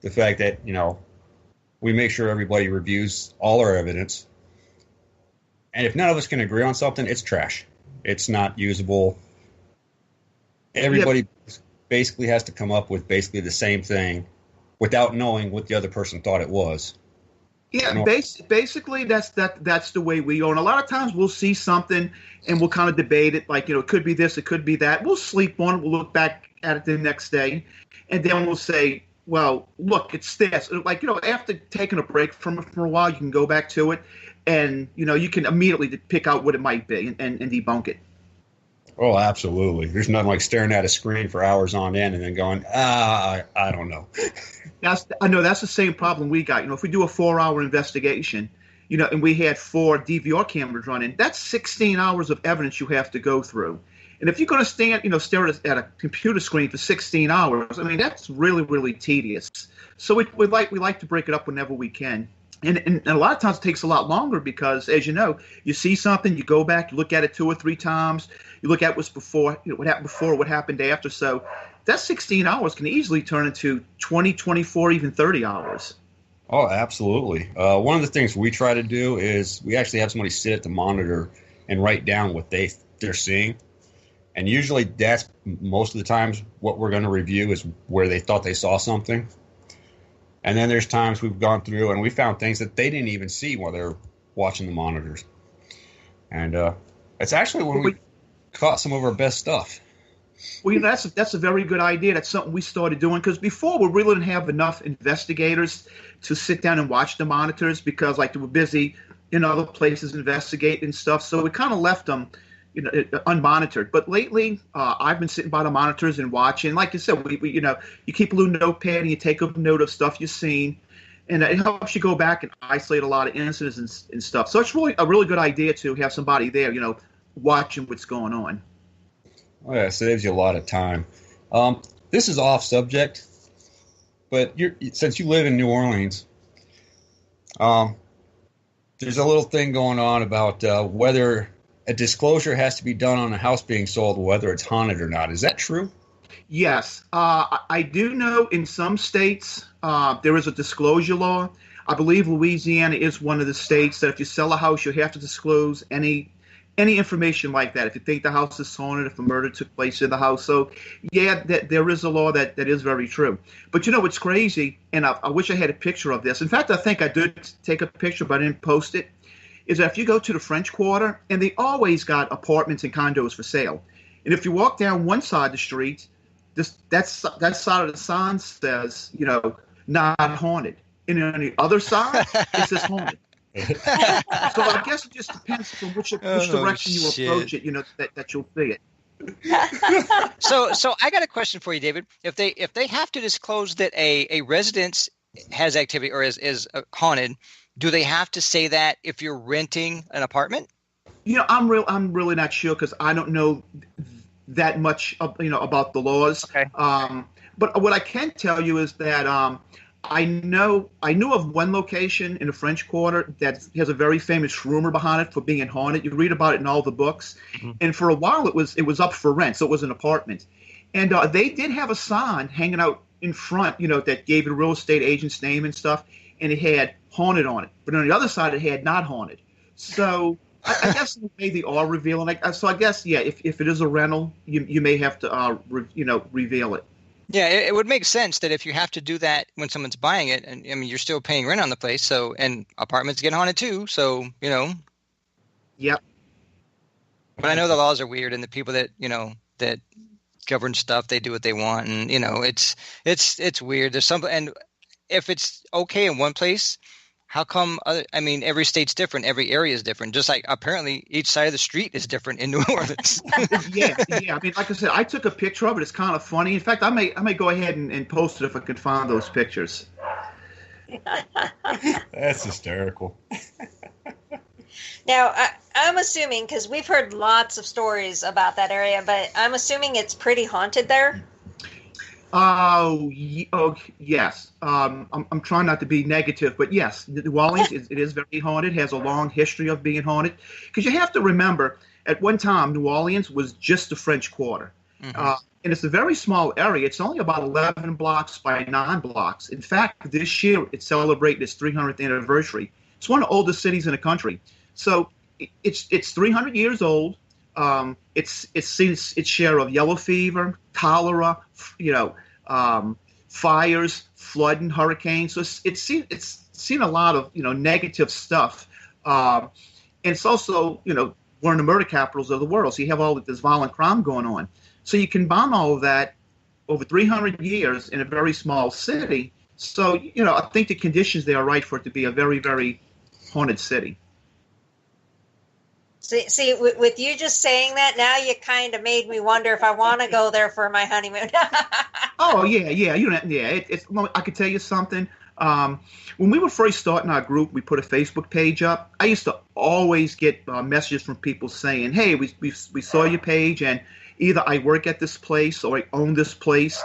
the fact that, we make sure everybody reviews all our evidence. And if none of us can agree on something, it's trash. It's not usable. Everybody basically has to come up with basically the same thing without knowing what the other person thought it was. Yeah, basically that's the way we go. And a lot of times we'll see something and we'll kind of debate it, like, it could be this, it could be that. We'll sleep on it. We'll look back at it the next day. And then we'll say, well, look, it's this. Like, after taking a break from it for a while, you can go back to it. And, you can immediately pick out what it might be and debunk it. Oh, absolutely. There's nothing like staring at a screen for hours on end and then going, I don't know. I know that's the same problem we got. If we do a 4-hour investigation, and we had 4 DVR cameras running, that's 16 hours of evidence you have to go through. And if you're going to stare at a computer screen for 16 hours, that's really, really tedious. So we like to break it up whenever we can. And a lot of times it takes a lot longer because, as you know, you see something, you go back, you look at it 2 or 3 times, you look at what's before, what happened before, what happened after. So that 16 hours can easily turn into 20, 24, even 30 hours. Oh, absolutely. One of the things we try to do is we actually have somebody sit at the monitor and write down what they're seeing. And usually that's most of the times what we're going to review is where they thought they saw something. And then there's times we've gone through and we found things that they didn't even see while they're watching the monitors. And it's actually when we caught some of our best stuff. Well, that's a very good idea. That's something we started doing because before we really didn't have enough investigators to sit down and watch the monitors because they were busy in other places investigating and stuff. So we kind of left them unmonitored. But lately, I've been sitting by the monitors and watching. Like you said, we you keep a little notepad and you take a note of stuff you've seen, and it helps you go back and isolate a lot of incidents and stuff. So it's really a really good idea to have somebody there, watching what's going on. Oh, yeah, it saves you a lot of time. This is off subject, but since you live in New Orleans, there's a little thing going on about whether a disclosure has to be done on a house being sold, whether it's haunted or not. Is that true? Yes. I do know in some states there is a disclosure law. I believe Louisiana is one of the states that if you sell a house, you have to disclose any information like that. If you think the house is haunted, if a murder took place in the house. So, yeah, there is a law that is very true. But what's crazy, and I wish I had a picture of this. In fact, I think I did take a picture, but I didn't post it. Is that if you go to the French Quarter, and they always got apartments and condos for sale. And if you walk down one side of the street, that side of the sign says, not haunted. And on the other side, it says haunted. So I guess it just depends on which direction you shit. approach it. That you'll see it. So I got a question for you, David. If they have to disclose that a residence has activity or is haunted, do they have to say that if you're renting an apartment? I'm really not sure because I don't know that much about the laws. Okay. But what I can tell you is that I knew of one location in the French Quarter that has a very famous rumor behind it for being haunted. You read about it in all the books, and for a while it was up for rent, so it was an apartment, and they did have a sign hanging out in front, that gave the real estate agent's name and stuff, and it had haunted on it. But on the other side, it had not haunted. So I guess maybe they are revealing. So I guess if it is a rental, you may have to reveal it. Yeah, it would make sense that if you have to do that when someone's buying it, and I mean you're still paying rent on the place, so and apartments get haunted too, so Yep. But I know the laws are weird, and the people that that govern stuff, they do what they want, and it's weird. There's something, and if it's okay in one place, how come every state's different, every area is different, just like apparently each side of the street is different in New Orleans. yeah. I mean, like I said, I took a picture of it. It's kind of funny. In fact, I may go ahead and post it if I can find those pictures. That's hysterical. Now, I'm assuming, because we've heard lots of stories about that area, but I'm assuming it's pretty haunted there. Oh, yes. I'm trying not to be negative, but yes, New Orleans it is very haunted. Has a long history of being haunted. Because you have to remember, at one time, New Orleans was just the French Quarter, and it's a very small area. It's only about 11 blocks by 9 blocks. In fact, this year it's celebrating its 300th anniversary. It's one of the oldest cities in the country. So it's 300 years old. It's seen its share of yellow fever, cholera, fires, flooding, hurricanes. So it's seen a lot of negative stuff, and it's also one of the murder capitals of the world. So you have all this violent crime going on. So you combine all of that over 300 years in a very small city. So I think the conditions there are right for it to be a very, very haunted city. See, with you just saying that, now you kind of made me wonder if I want to go there for my honeymoon. Oh yeah. I could tell you something. When we were first starting our group, we put a Facebook page up. I used to always get messages from people saying, "Hey, we saw your page, and either I work at this place or I own this place."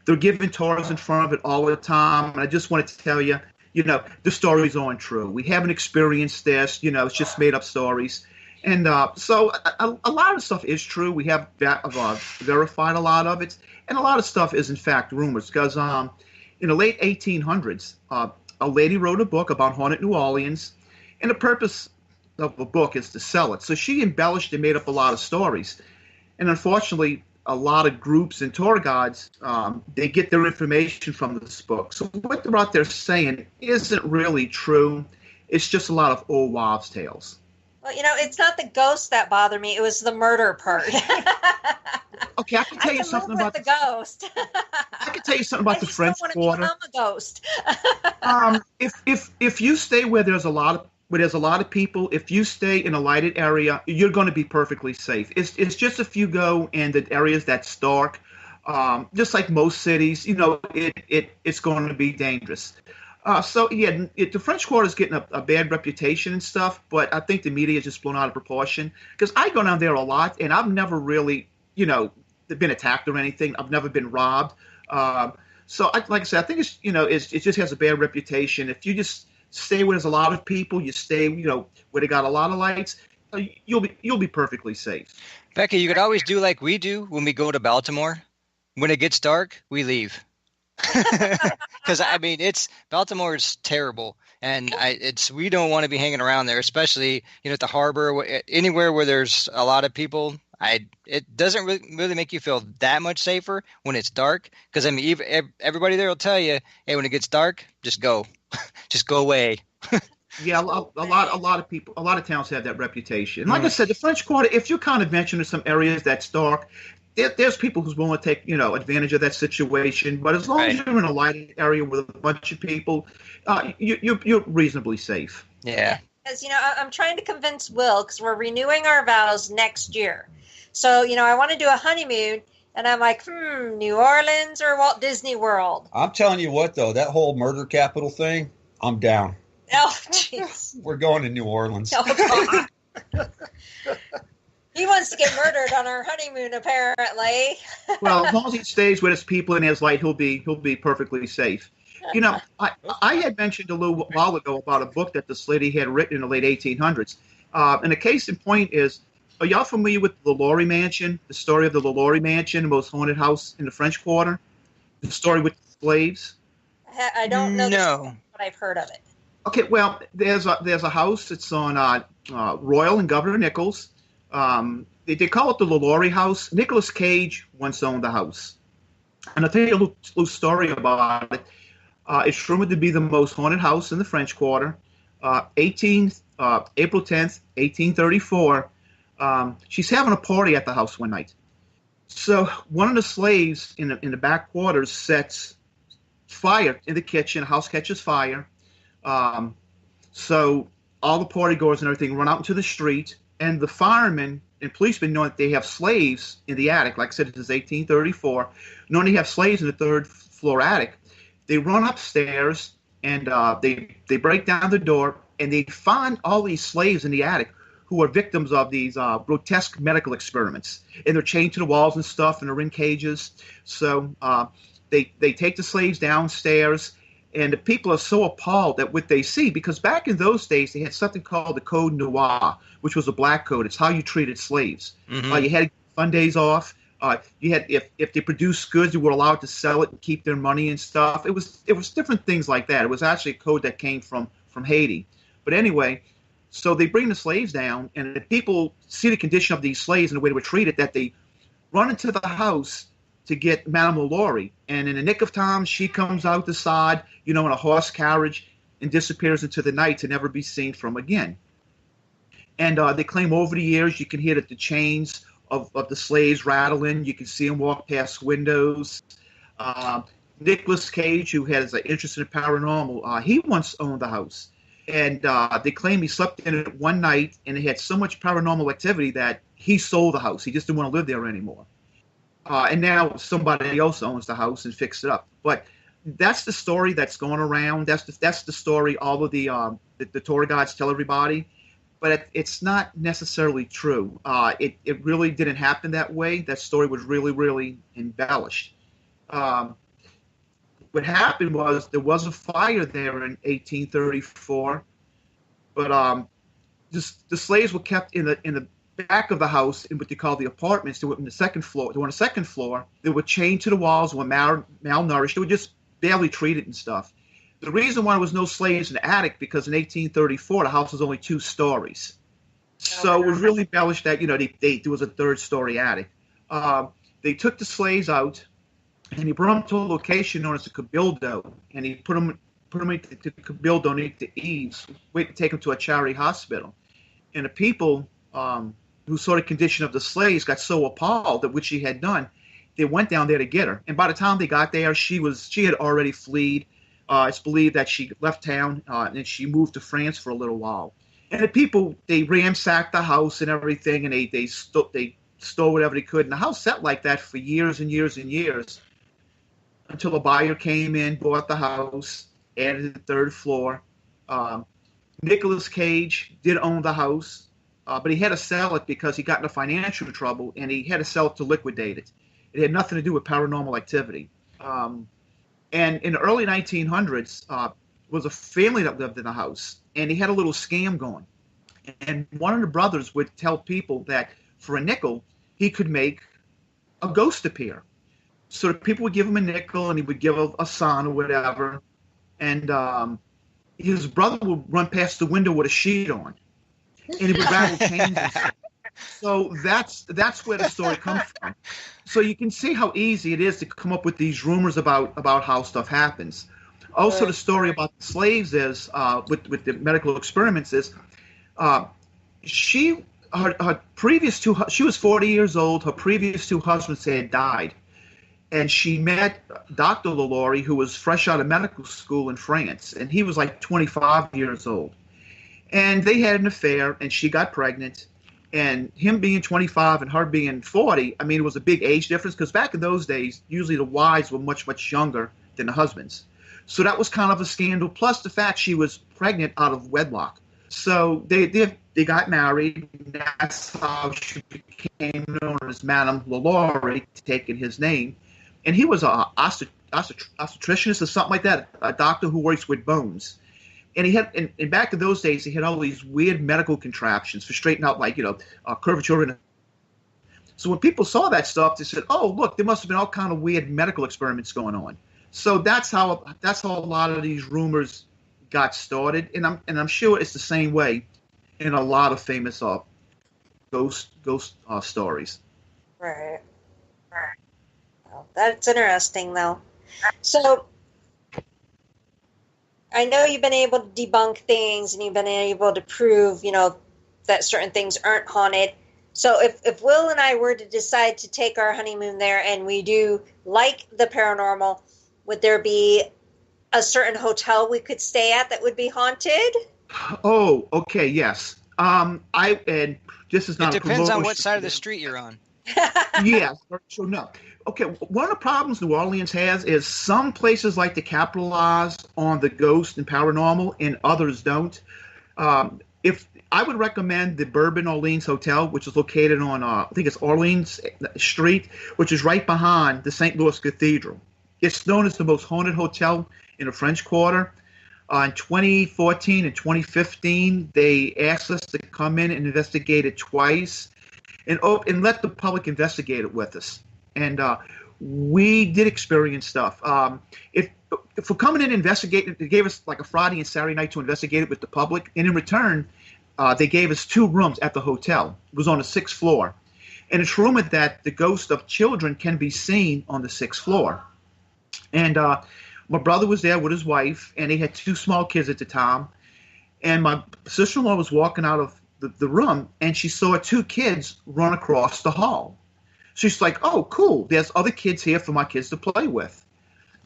They're giving tours in front of it all the time, and I just wanted to tell you, the stories aren't true. We haven't experienced this. It's just made up stories. And so a lot of stuff is true. We have verified a lot of it. And a lot of stuff is, in fact, rumors. Because in the late 1800s, a lady wrote a book about haunted New Orleans. And the purpose of the book is to sell it. So she embellished and made up a lot of stories. And unfortunately, a lot of groups and tour guides, they get their information from this book. So what they're out there saying isn't really true. It's just a lot of old wives' tales. Well, it's not the ghost that bothered me. It was the murder part. Okay, I can tell you something about the ghost. I can tell you something about the French Quarter. I'm a ghost. If you stay where there's a lot of people, if you stay in a lighted area, you're going to be perfectly safe. It's just if you go in the areas that's dark, just like most cities, it's going to be dangerous. The French Quarter is getting a bad reputation and stuff, but I think the media is just blown out of proportion. Because I go down there a lot, and I've never really, been attacked or anything. I've never been robbed. So, like I said, I think it just has a bad reputation. If you just stay where there's a lot of people, you stay, where they got a lot of lights, you'll be perfectly safe. Becky, you could always do like we do when we go to Baltimore. When it gets dark, we leave. Because Baltimore is terrible, and we don't want to be hanging around there, especially at the harbor, anywhere where there's a lot of people. It doesn't really make you feel that much safer when it's dark. Because everybody there will tell you, hey, when it gets dark, just go, just go away. Yeah, a lot of people, a lot of towns have that reputation. Like I said, the French Quarter, if you kind of venture into some areas that's dark, there's people who's willing to take advantage of that situation. But as long as you're in a lighted area with a bunch of people, you're reasonably safe. Yeah. Because, I'm trying to convince Will, because we're renewing our vows next year. So, I want to do a honeymoon, and I'm like, New Orleans or Walt Disney World? I'm telling you what, though, that whole murder capital thing, I'm down. Oh, jeez. We're going to New Orleans. Oh, God. He wants to get murdered on our honeymoon, apparently. Well, as long as he stays with his people in his light, he'll be perfectly safe. I had mentioned a little while ago about a book that this lady had written in the late 1800s. And the case in point is, are y'all familiar with the Laville Mansion, the story of the Laville Mansion, the most haunted house in the French Quarter? The story with the slaves? I don't know No. but I've heard of it. Okay, well, there's a house. It's on Royal and Governor Nichols. They call it the Laville House. Nicolas Cage once owned the house. And I'll tell you a little story about it. It's rumored to be the most haunted house in the French Quarter. April 10th, 1834. She's having a party at the house one night. So one of the slaves in the back quarters sets fire in the kitchen. The house catches fire. So all the party goers and everything run out into the street, and the firemen and policemen, knowing that they have slaves in the attic, like I said, this is 1834, knowing they have slaves in the third floor attic, they run upstairs and they break down the door, and they find all these slaves in the attic who are victims of these grotesque medical experiments, and they're chained to the walls and stuff, and they're in cages. So they take the slaves downstairs. And the people are so appalled at what they see, because back in those days, they had something called the Code Noir, which was a black code. It's how you treated slaves. Mm-hmm. You had fun days off. You had if they produced goods, you were allowed to sell it and keep their money and stuff. It was different things like that. It was actually a code that came from Haiti. But anyway, so they bring the slaves down, and the people see the condition of these slaves and the way they were treated, that they run into the house to get Madame Lalaurie. And in the nick of time, she comes out the side, in a horse carriage, and disappears into the night to never be seen from again. And they claim over the years, you can hear that the chains of the slaves rattling. You can see them walk past windows. Nicolas Cage, who has an interest in the paranormal, he once owned the house. And they claim he slept in it one night, and it had so much paranormal activity that he sold the house. He just didn't want to live there anymore. And now somebody else owns the house and fixed it up. But that's the story that's going around. That's the story all of the tour guides tell everybody. But it's not necessarily true. It really didn't happen that way. That story was really, really embellished. What happened was there was a fire there in 1834, but the slaves were kept in the back of the house in what they call the apartments. They were in the second floor. They were on the second floor. They were chained to the walls, were malnourished. They were just barely treated and stuff. The reason why there was no slaves in the attic, because in 1834 the house was only 2 stories. So it was really embellished that there was a 3rd-story attic. They took the slaves out, and he brought them to a location known as the Cabildo, and he put them into the Cabildo underneath the eaves, wait to take them to a charity hospital. And the people who saw the condition of the slaves got so appalled at what she had done, they went down there to get her. And by the time they got there, she had already fled. It's believed that she left town and she moved to France for a little while. And the people, they ransacked the house and everything, and they stole whatever they could. And the house sat like that for years and years and years, until a buyer came in, bought the house, added the 3rd floor. Nicolas Cage did own the house, but he had to sell it because he got into financial trouble, and he had to sell it to liquidate it. It had nothing to do with paranormal activity. And in the early 1900s, was a family that lived in the house, and he had a little scam going. And one of the brothers would tell people that for a nickel, he could make a ghost appear. So the people would give him a nickel, and he would give a sign or whatever. And his brother would run past the window with a sheet on, and he would rattle chains and stuff. So that's where the story comes from. So you can see how easy it is to come up with these rumors about how stuff happens. Also, the story about the slaves is with the medical experiments is she was 40 years old. Her previous 2 husbands had died, and she met Dr. Lalaurie, who was fresh out of medical school in France, and he was like 25 years old. And they had an affair, and she got pregnant. And him being 25 and her being 40, I mean, it was a big age difference because back in those days, usually the wives were much, much younger than the husbands. So that was kind of a scandal, plus the fact she was pregnant out of wedlock. So they got married. And that's how she became known as Madame LaLaurie, taking his name. And he was a obstetricianist or something like that, a doctor who works with bones. And he had, and back in those days, he had all these weird medical contraptions for straightening out, like, curvature. So when people saw that stuff, they said, "Oh, look, there must have been all kind of weird medical experiments going on." So that's how a lot of these rumors got started, and I'm sure it's the same way in a lot of famous ghost stories. Right. Well, that's interesting, though. So I know you've been able to debunk things and you've been able to prove, that certain things aren't haunted. So if Will and I were to decide to take our honeymoon there and we do like the paranormal, would there be a certain hotel we could stay at that would be haunted? Oh, okay, yes. And this is not. It depends on what side of the street you're on. Yeah, so no. Okay, one of the problems New Orleans has is some places like to capitalize on the ghost and paranormal, and others don't. If I would recommend the Bourbon Orleans Hotel, which is located on, I think it's Orleans Street, which is right behind the St. Louis Cathedral. It's known as the most haunted hotel in the French Quarter. In 2014 and 2015, they asked us to come in and investigate it twice, and let the public investigate it with us. And we did experience stuff. If for coming in and investigating, they gave us like a Friday and Saturday night to investigate it with the public. And in return, they gave us 2 rooms at the hotel. It was on the 6th floor. And it's rumored that the ghost of children can be seen on the 6th floor. And my brother was there with his wife, and they had 2 small kids at the time. And my sister-in-law was walking out of the room, and she saw 2 kids run across the hall. She's like, "Oh, cool. There's other kids here for my kids to play with."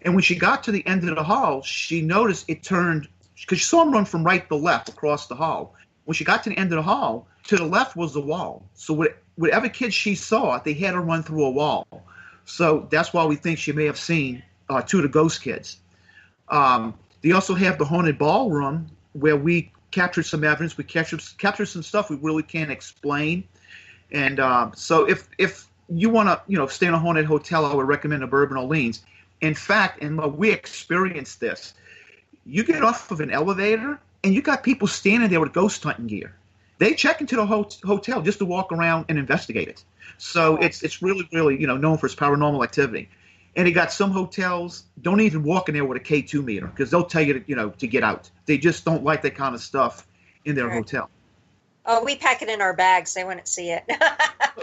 And when she got to the end of the hall, she noticed it turned, because she saw them run from right to left across the hall. When she got to the end of the hall, to the left was the wall. So whatever kids she saw, they had to run through a wall. So that's why we think she may have seen 2 of the ghost kids. They also have the haunted ballroom where we captured some evidence. We captured some stuff we really can't explain. And so if you want to, stay in a haunted hotel, I would recommend a Bourbon Orleans. In fact, and we experienced this, you get off of an elevator and you got people standing there with ghost hunting gear. They check into the hotel just to walk around and investigate it. So it's really, really, known for its paranormal activity. And they got some hotels don't even walk in there with a K2 meter because they'll tell you to get out. They just don't like that kind of stuff in their hotel. Oh, we pack it in our bags. They wouldn't see it.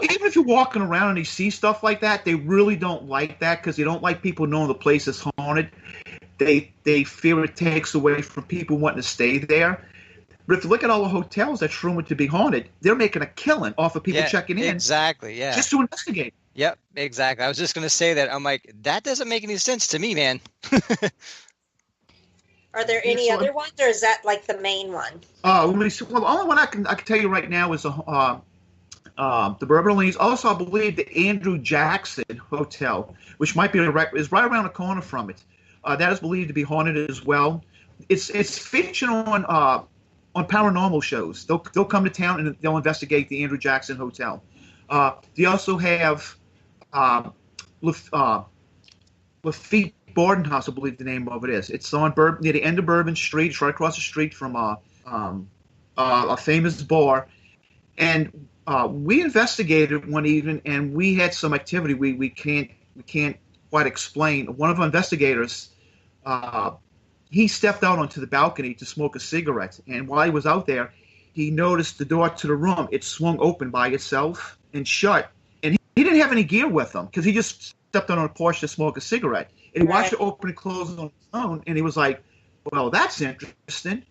Even if you're walking around and you see stuff like that, they really don't like that because they don't like people knowing the place is haunted. They fear it takes away from people wanting to stay there. But if you look at all the hotels that's rumored to be haunted, they're making a killing off of people checking in. Exactly, yeah. Just to investigate. Yep, exactly. I was just going to say that. I'm like, that doesn't make any sense to me, man. Are there any other ones, or is that like the main one? Let me see. Well, the only one I can tell you right now is the Bourbon Orleans. Also, I believe the Andrew Jackson Hotel, which might be is right around the corner from it. That is believed to be haunted as well. It's featured on paranormal shows. They'll come to town and they'll investigate the Andrew Jackson Hotel. They also have Lafitte Borden House, I believe the name of it is. It's on near the end of Bourbon Street. It's right across the street from a famous bar. And we investigated one evening, and we had some activity we can't quite explain. One of our investigators, he stepped out onto the balcony to smoke a cigarette, and while he was out there, he noticed the door to the room. It swung open by itself and shut, and he didn't have any gear with him because he just stepped out on a porch to smoke a cigarette. And he watched it open and close on its own, and he was like, "Well, that's interesting."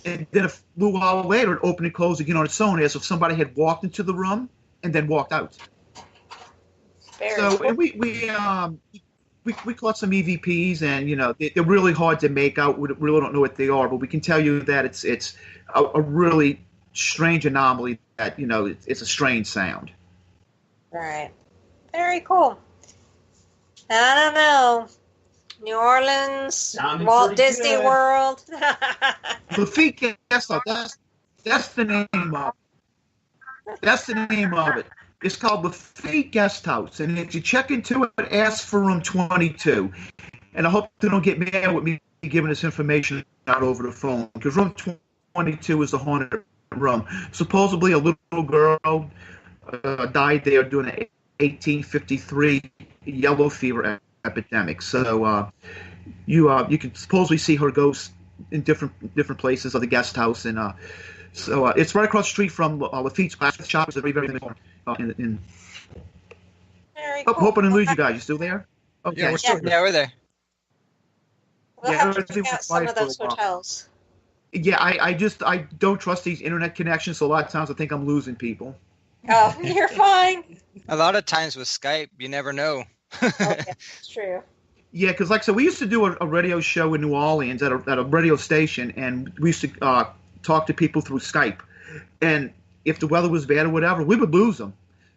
And then a little while later, it opened and closed again on its own, as if somebody had walked into the room and then walked out. Very cool. And we caught some EVPs, and they're really hard to make out. We really don't know what they are, but we can tell you that it's a really strange anomaly. That it's a strange sound. Right. Very cool. I don't know. New Orleans, Walt Disney World. Lafitte Guest House. That's the name of it. That's the name of it. It's called Lafitte Guest House, and if you check into it, ask for room 22. And I hope they don't get mad with me giving this information out over the phone, because room 22 is the haunted room. Supposedly, a little girl died there during the 1853 yellow fever epidemic. So you can supposedly see her ghost in different places of the guest house, and so it's right across the street from Lafitte's shop. It's very, very important. Very cool. Hope I didn't lose you guys. You still there? Okay. Yeah, we're still Yeah, we're there. We'll have to check out some of those hotels. Yeah, I don't trust these internet connections, so a lot of times I think I'm losing people. Oh, you're fine. A lot of times with Skype, you never know. Okay, that's true. Yeah, because like I said, we used to do a radio show in New Orleans at a radio station, and we used to talk to people through Skype. And if the weather was bad or whatever, we would lose them.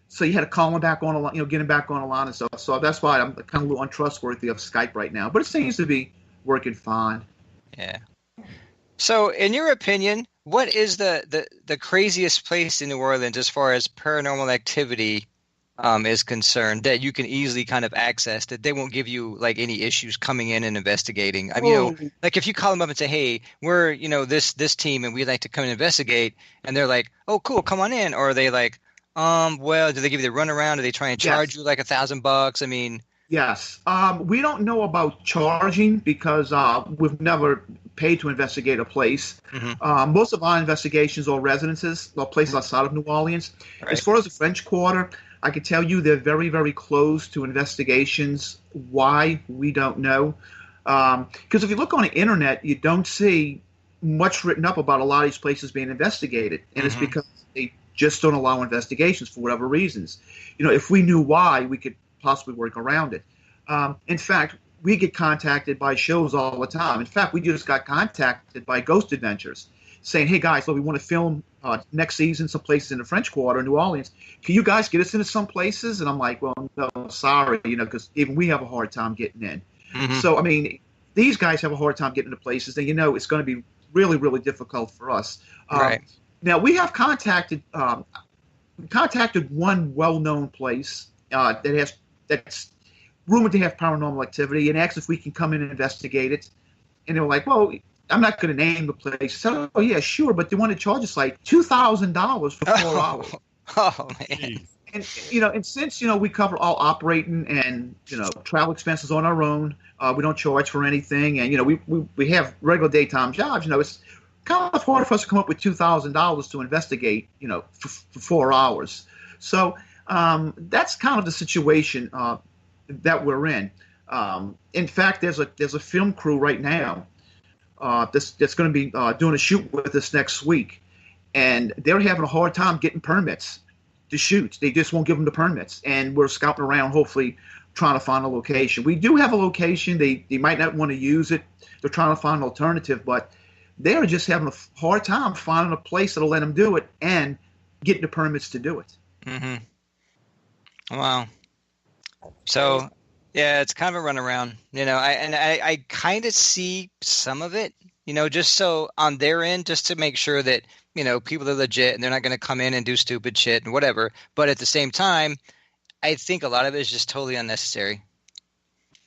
So you had to call them back on, get them back on the line and stuff. So that's why I'm kind of a little untrustworthy of Skype right now. But it seems to be working fine. Yeah. So, in your opinion, what is the craziest place in New Orleans as far as paranormal activity is concerned that you can easily kind of access, that they won't give you like any issues coming in and investigating? I mean, like if you call them up and say, "Hey, we're this team and we'd like to come and investigate," and they're like, "Oh, cool, come on in," or are they like, well, do they give you the runaround? Do they try and charge you like $1,000? I mean, yes. We don't know about charging because we've never paid to investigate a place. Mm-hmm. Most of our investigations are residences or places outside of New Orleans. Right. As far as the French Quarter, I can tell you they're very, very close to investigations. Why? We don't know. Because if you look on the internet, you don't see much written up about a lot of these places being investigated. And it's because they just don't allow investigations for whatever reasons. If we knew why, we could possibly work around it. In fact, we get contacted by shows all the time. In fact, we just got contacted by Ghost Adventures saying, "Hey guys, look, we want to film next season some places in the French Quarter, New Orleans. Can you guys get us into some places?" And I'm like, "Well, no, sorry, because even we have a hard time getting in." Mm-hmm. So, I mean, these guys have a hard time getting into places, then it's going to be really, really difficult for us. Right. Now, we have contacted one well-known place that's rumored to have paranormal activity, and asked if we can come in and investigate it. And they were like, "Well, I'm not going to name the place." I said, "Oh yeah, sure," but they want to charge us like $2,000 for 4 hours. Oh man. And since we cover all operating and travel expenses on our own, we don't charge for anything, and we have regular daytime jobs. It's kind of hard for us to come up with $2,000 to investigate, for 4 hours. So that's kind of the situation that we're in. In fact, there's a film crew right now that's going to be doing a shoot with us next week, and they're having a hard time getting permits to shoot. They just won't give them the permits, and we're scouting around, hopefully trying to find a location. We do have a location. They might not want to use it. They're trying to find an alternative, but they're just having a hard time finding a place that'll let them do it and getting the permits to do it. Mm-hmm. Wow. So, yeah, it's kind of a runaround, I kind of see some of it, just so on their end, just to make sure that, people are legit and they're not going to come in and do stupid shit and whatever. But at the same time, I think a lot of it is just totally unnecessary.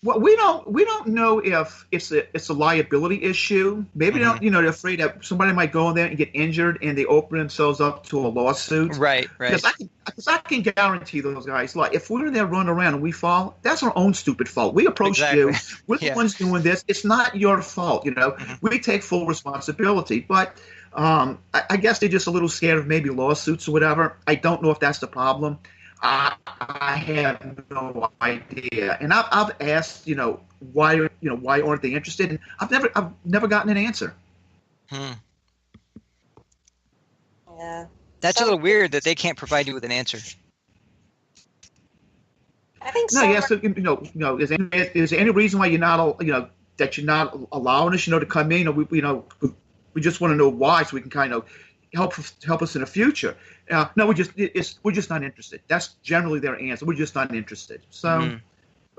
Well, we don't know if it's a liability issue. Maybe they don't, they're afraid that somebody might go in there and get injured, and they open themselselves up to a lawsuit. Right. Because I can guarantee those guys, like, if we're in there running around and we fall, that's our own stupid fault. We approached you. We're the ones doing this. It's not your fault, We take full responsibility. But I guess they're just a little scared of maybe lawsuits or whatever. I don't know if that's the problem. I have no idea, and I've asked, why aren't they interested? And I've never gotten an answer. Yeah, that's a little weird that they can't provide you with an answer. I think No, so. yes, is there any reason why you're not, that you're not allowing us, to come in? We just want to know why, so we can kind of help us in the future. No, we're just not interested. That's generally their answer. We're just not interested. So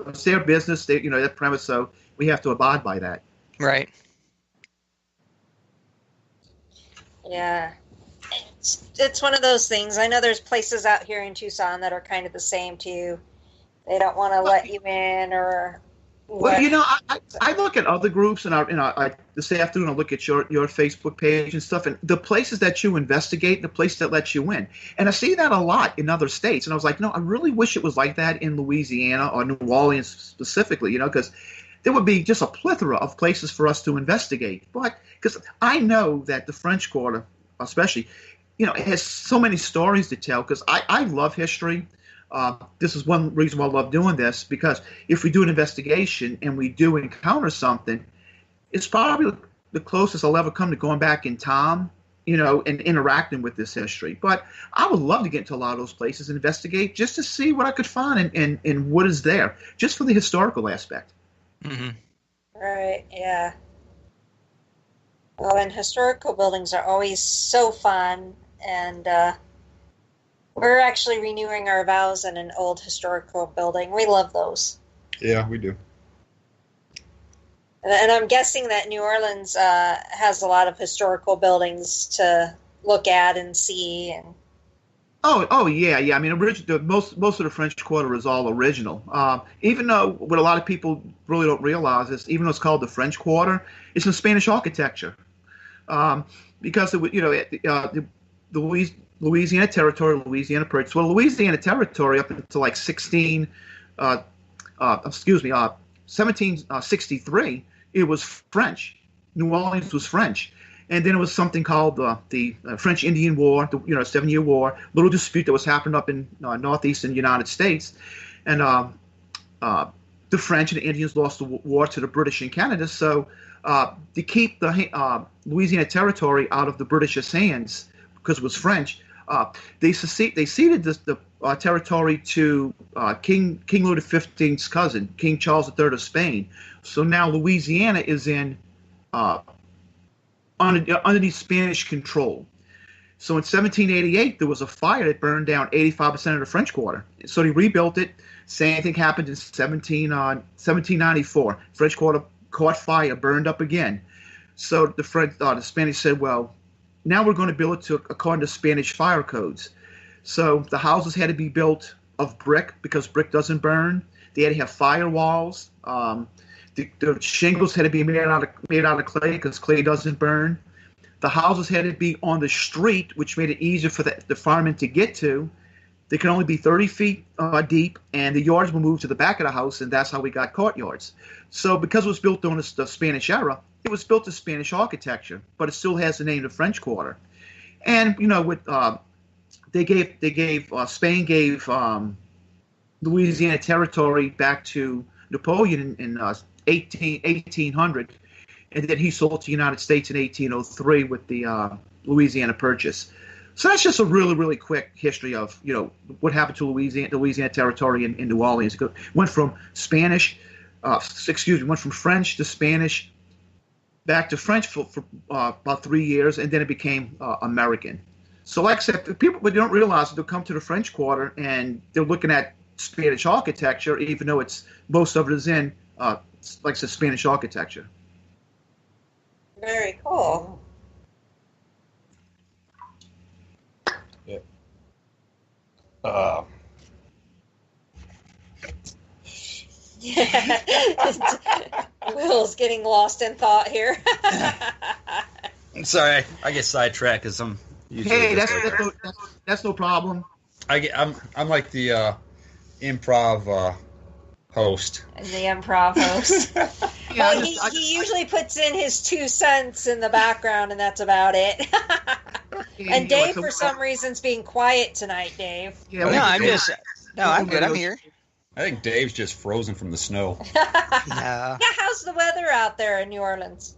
it's their business. That premise. So we have to abide by that. Right. Yeah. It's one of those things. I know there's places out here in Tucson that are kind of the same too. They don't want to let you in or. Well, I look at other groups, and I this afternoon I look at your Facebook page and stuff, and the places that you investigate, the place that lets you in, and I see that a lot in other states. And I was like, no, I really wish it was like that in Louisiana or New Orleans specifically, because there would be just a plethora of places for us to investigate. But because I know that the French Quarter, especially, it has so many stories to tell. Because I love history. This is one reason why I love doing this, because if we do an investigation and we do encounter something, it's probably the closest I'll ever come to going back in time, and interacting with this history. But I would love to get into a lot of those places and investigate just to see what I could find and what is there, just for the historical aspect. Mm-hmm. Right, yeah. Well, and historical buildings are always so fun, and we're actually renewing our vows in an old historical building. We love those. Yeah, we do. And I'm guessing that New Orleans has a lot of historical buildings to look at and see. And Oh yeah. I mean, most of the French Quarter is all original. Even though what a lot of people really don't realize is, even though it's called the French Quarter, it's in Spanish architecture, because the Louisiana Territory, Louisiana Purchase. Well, Louisiana Territory up until like 1763, it was French. New Orleans was French. And then it was something called the French Indian War, the 7-Year War, little dispute that was happening up in northeastern United States. And the French and the Indians lost the war to the British and Canada. So to keep the Louisiana Territory out of the British's hands, because it was French, they ceded the territory to King Louis XV's cousin, King Charles III of Spain. So now Louisiana is in underneath Spanish control. So in 1788, there was a fire that burned down 85% of the French Quarter. So they rebuilt it. Same thing happened in 1794. French Quarter caught fire, burned up again. So the Spanish said, well, now we're going to build it according to Spanish fire codes. So the houses had to be built of brick, because brick doesn't burn. They had to have firewalls. The shingles had to be made out of clay, because clay doesn't burn. The houses had to be on the street, which made it easier for the firemen to get to. They could only be 30 feet deep, and the yards were moved to the back of the house, and that's how we got courtyards. So because it was built during the Spanish era, it was built to Spanish architecture, but it still has the name of French Quarter. And Spain gave Louisiana Territory back to Napoleon in 1800, and then he sold to the United States in 1803 with the Louisiana Purchase. So that's just a really, really quick history of what happened to Louisiana Territory in New Orleans. It went from French to Spanish, back to French for about 3 years, and then it became American. So, like I said, people don't realize, they'll come to the French Quarter and they're looking at Spanish architecture, even though most of it is in, like I said, Spanish architecture. very cool. Yeah. Will's getting lost in thought here. Sorry, I get sidetracked because I'm usually. Hey, that's no problem. I'm like the improv host. The improv host. Well, he usually puts in his 2 cents in the background, and that's about it. And Dave, for some reason, is being quiet tonight, Dave. Yeah, I'm good. I'm here. I think Dave's just frozen from the snow. Yeah, how's the weather out there in New Orleans?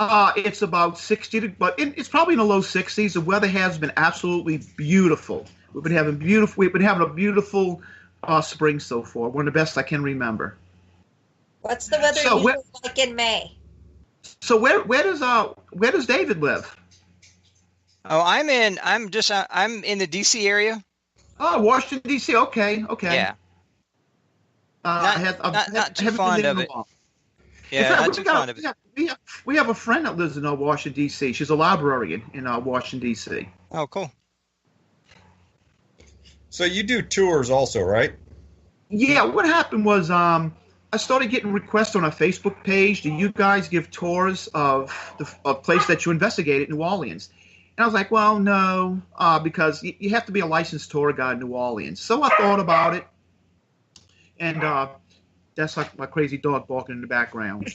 It's about 60, but it's probably in the low 60s. The weather has been absolutely beautiful. We've been having a beautiful spring so far. One of the best I can remember. What's the weather usually like in May? So where does David live? Oh, I'm in the DC area. Oh, Washington D.C. Okay. Yeah. Not too fond of it. Yeah, not too fond of it. We have a friend that lives in Washington D.C. She's a librarian in Washington D.C. Oh, cool. So you do tours also, right? Yeah. What happened was I started getting requests on our Facebook page. Do you guys give tours of the place that you investigated in New Orleans? And I was like, well, no, because you have to be a licensed tour guide in New Orleans. So I thought about it, and that's like my crazy dog barking in the background.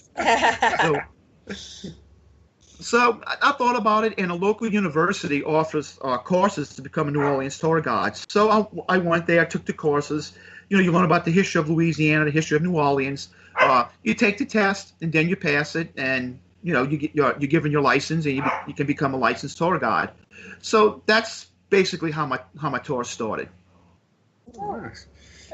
So I thought about it, and a local university offers courses to become a New Orleans tour guide. So I went there, took the courses. You learn about the history of Louisiana, the history of New Orleans. You take the test, and then you pass it, and you're given your license, and you can become a licensed tour guide. So that's basically how my tour started. Nice.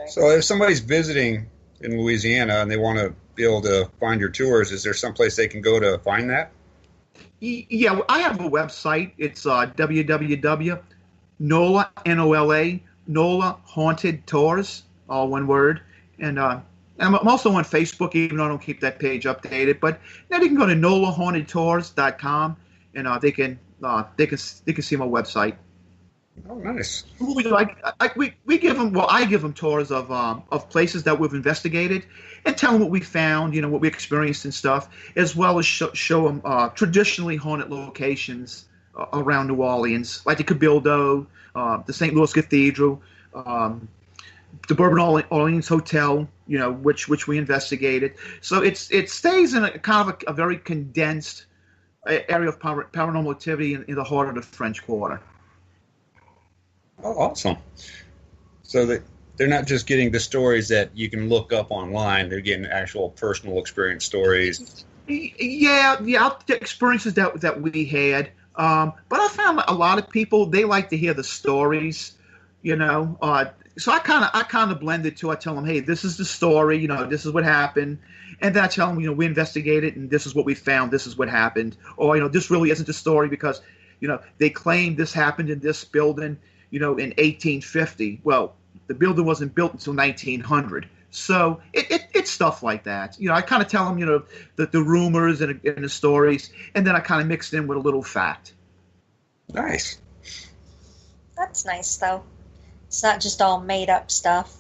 So if somebody's visiting in Louisiana and they want to be able to find your tours, is there someplace they can go to find that? Yeah, I have a website. It's www.NOLA, NOLA Haunted Tours, all one word. And I'm also on Facebook, even though I don't keep that page updated. But now they can go to NOLAHauntedTours.com, and they can see my website. Oh, nice. We give them. Well, I give them tours of places that we've investigated, and tell them what we found, what we experienced and stuff, as well as show them traditionally haunted locations around New Orleans, like the Cabildo, the St. Louis Cathedral, the Bourbon Orleans Hotel, which we investigated. So it stays in a kind of a very condensed area of paranormal activity in the heart of the French Quarter. Oh, awesome. So they're not just getting the stories that you can look up online. They're getting actual personal experience stories. Yeah, the experiences that we had. But I found a lot of people, they like to hear the stories, so I kind of blended too. I tell them, hey, this is the story, this is what happened. And then I tell them, we investigated and this is what we found. This is what happened. Or, this really isn't the story because, they claim this happened in this building, in 1850. Well, the building wasn't built until 1900. So it's stuff like that. I kind of tell them, the rumors and the stories, and then I kind of mix it in with a little fact. Nice. That's nice, though. It's not just all made up stuff.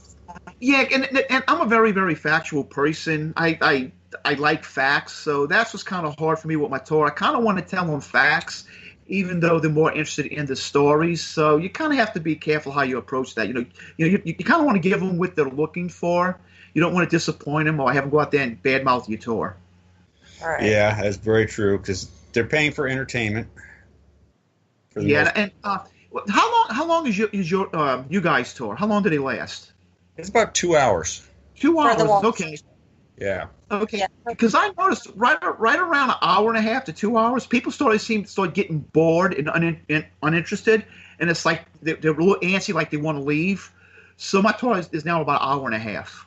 Yeah, and I'm a very, very factual person. I like facts, so that's what's kind of hard for me with my tour. I kind of want to tell them facts, even though they're more interested in the stories. So you kind of have to be careful how you approach that. You kind of want to give them what they're looking for. You don't want to disappoint them or have them go out there and badmouth your tour. All right. Yeah, that's very true because they're paying for entertainment. And how long is your you guys tour? How long do they last? It's about 2 hours. 2 hours, okay. Yeah. Okay, because I noticed right around an hour and a half to 2 hours, people start getting bored and uninterested, and it's like they're a little antsy, like they want to leave. So my tour is now about an hour and a half.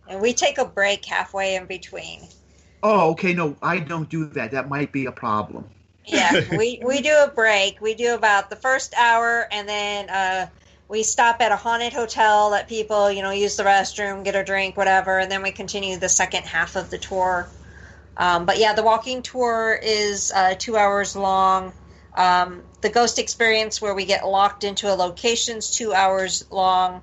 And we take a break halfway in between. Oh, okay. No, I don't do that. That might be a problem. Yeah, we do a break. We do about the first hour, and then we stop at a haunted hotel, let people, use the restroom, get a drink, whatever, and then we continue the second half of the tour. But yeah, the walking tour is 2 hours long. The ghost experience, where we get locked into a location, is 2 hours long.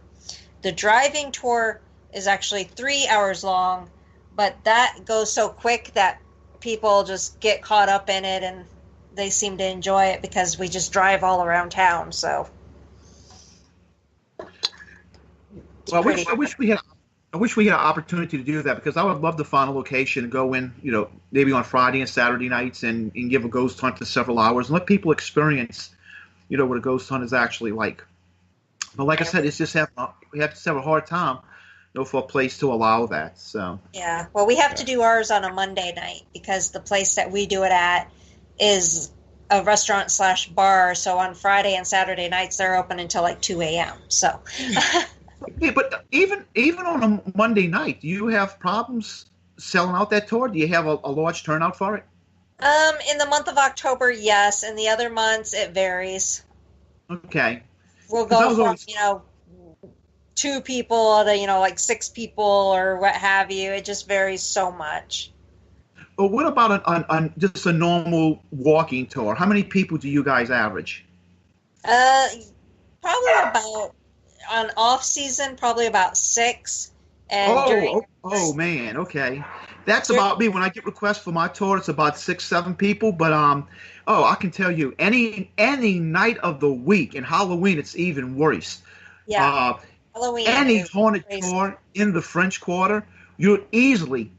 The driving tour is actually 3 hours long, but that goes so quick that people just get caught up in it, and they seem to enjoy it because we just drive all around town. So, well, I wish we had an opportunity to do that, because I would love to find a location and go in, maybe on Friday and Saturday nights and give a ghost hunt for several hours and let people experience, what a ghost hunt is actually like. But like I said, it's just we have to have a hard time, for a place to allow that. So yeah, well, we have to do ours on a Monday night because the place that we do it at is a restaurant/bar. So on Friday and Saturday nights, they're open until like 2 a.m. So Yeah, but even on a Monday night, do you have problems selling out that tour? Do you have a large turnout for it? In the month of October, yes. In the other months, it varies. Okay. We'll Because I go was from, always 2 people to, like 6 people or what have you. It just varies so much. Well, what about on just a normal walking tour? How many people do you guys average? Uh, Probably about, on off season, probably about 6. And Oh man, okay. That's during about me. When I get requests for my tour, it's about 6, 7 people. But I can tell you, any night of the week, and Halloween, it's even worse. yeah, Uh, Halloween any is haunted crazy. tour in the French Quarter, you're easily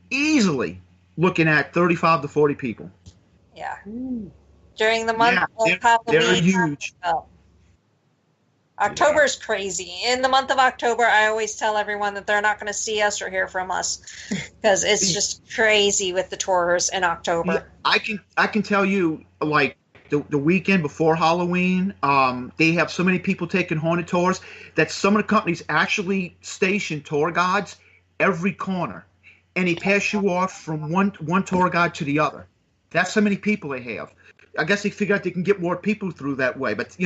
looking at 35 to 40 people. Yeah. During the month Yeah, of they're Halloween, huge. October is crazy. In the month of October, I always tell everyone that they're not going to see us or hear from us because it's just crazy with the tours in October. Yeah, I can tell you, like the weekend before Halloween, they have so many people taking haunted tours that some of the companies actually station tour guides every corner, and they pass you off from one tour guide to the other. That's how many people they have. I guess they figure out they can get more people through that way, but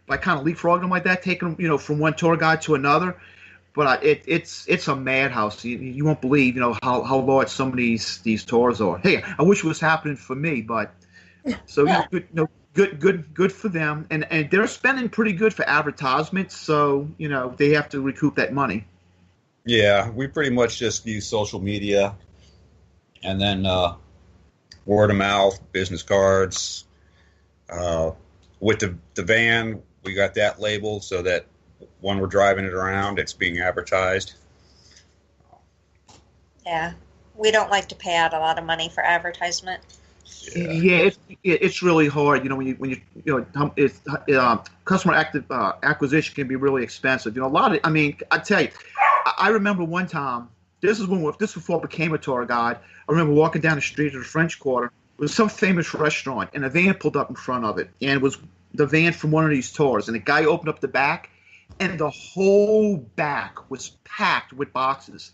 by kind of leapfrogging them like that, taking them from one tour guide to another. But it's a madhouse. You won't believe how large some of these tours are. Hey, I wish it was happening for me, but so good for them, and they're spending pretty good for advertisements. So they have to recoup that money. Yeah, we pretty much just use social media, and then word of mouth, business cards. With the van, we got that labeled so that when we're driving it around, it's being advertised. Yeah. We don't like to pay out a lot of money for advertisement. Yeah, it's really hard. Customer acquisition can be really expensive. A lot of, I tell you, I remember one time. This was before I became a tour guide. I remember walking down the street of the French Quarter. It was some famous restaurant, and a van pulled up in front of it, and it was the van from one of these tours. And the guy opened up the back, and the whole back was packed with boxes.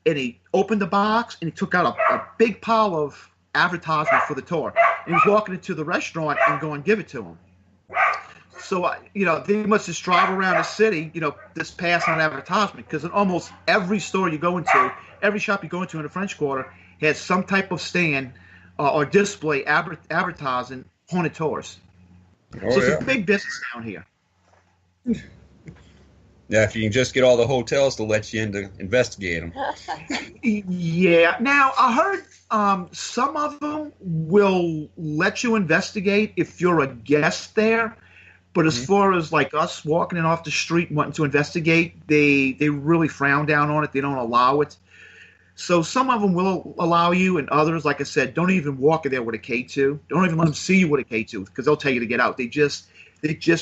And he opened the box, and he took out a big pile of advertisement for the tour. And he was walking into the restaurant and going, give it to him. So, they must just drive around the city, just pass on advertisement, because in almost every store you go into, every shop you go into in the French Quarter has some type of stand or display advertising haunted tours. So it's a big business down here. Yeah, if you can just get all the hotels to let you in to investigate them. Yeah. Now, I heard some of them will let you investigate if you're a guest there. But as far as like us walking in off the street and wanting to investigate, they really frown down on it. They don't allow it. So some of them will allow you, and others, like I said, don't even walk in there with a K2. Don't even let them see you with a K2 because they'll tell you to get out. They just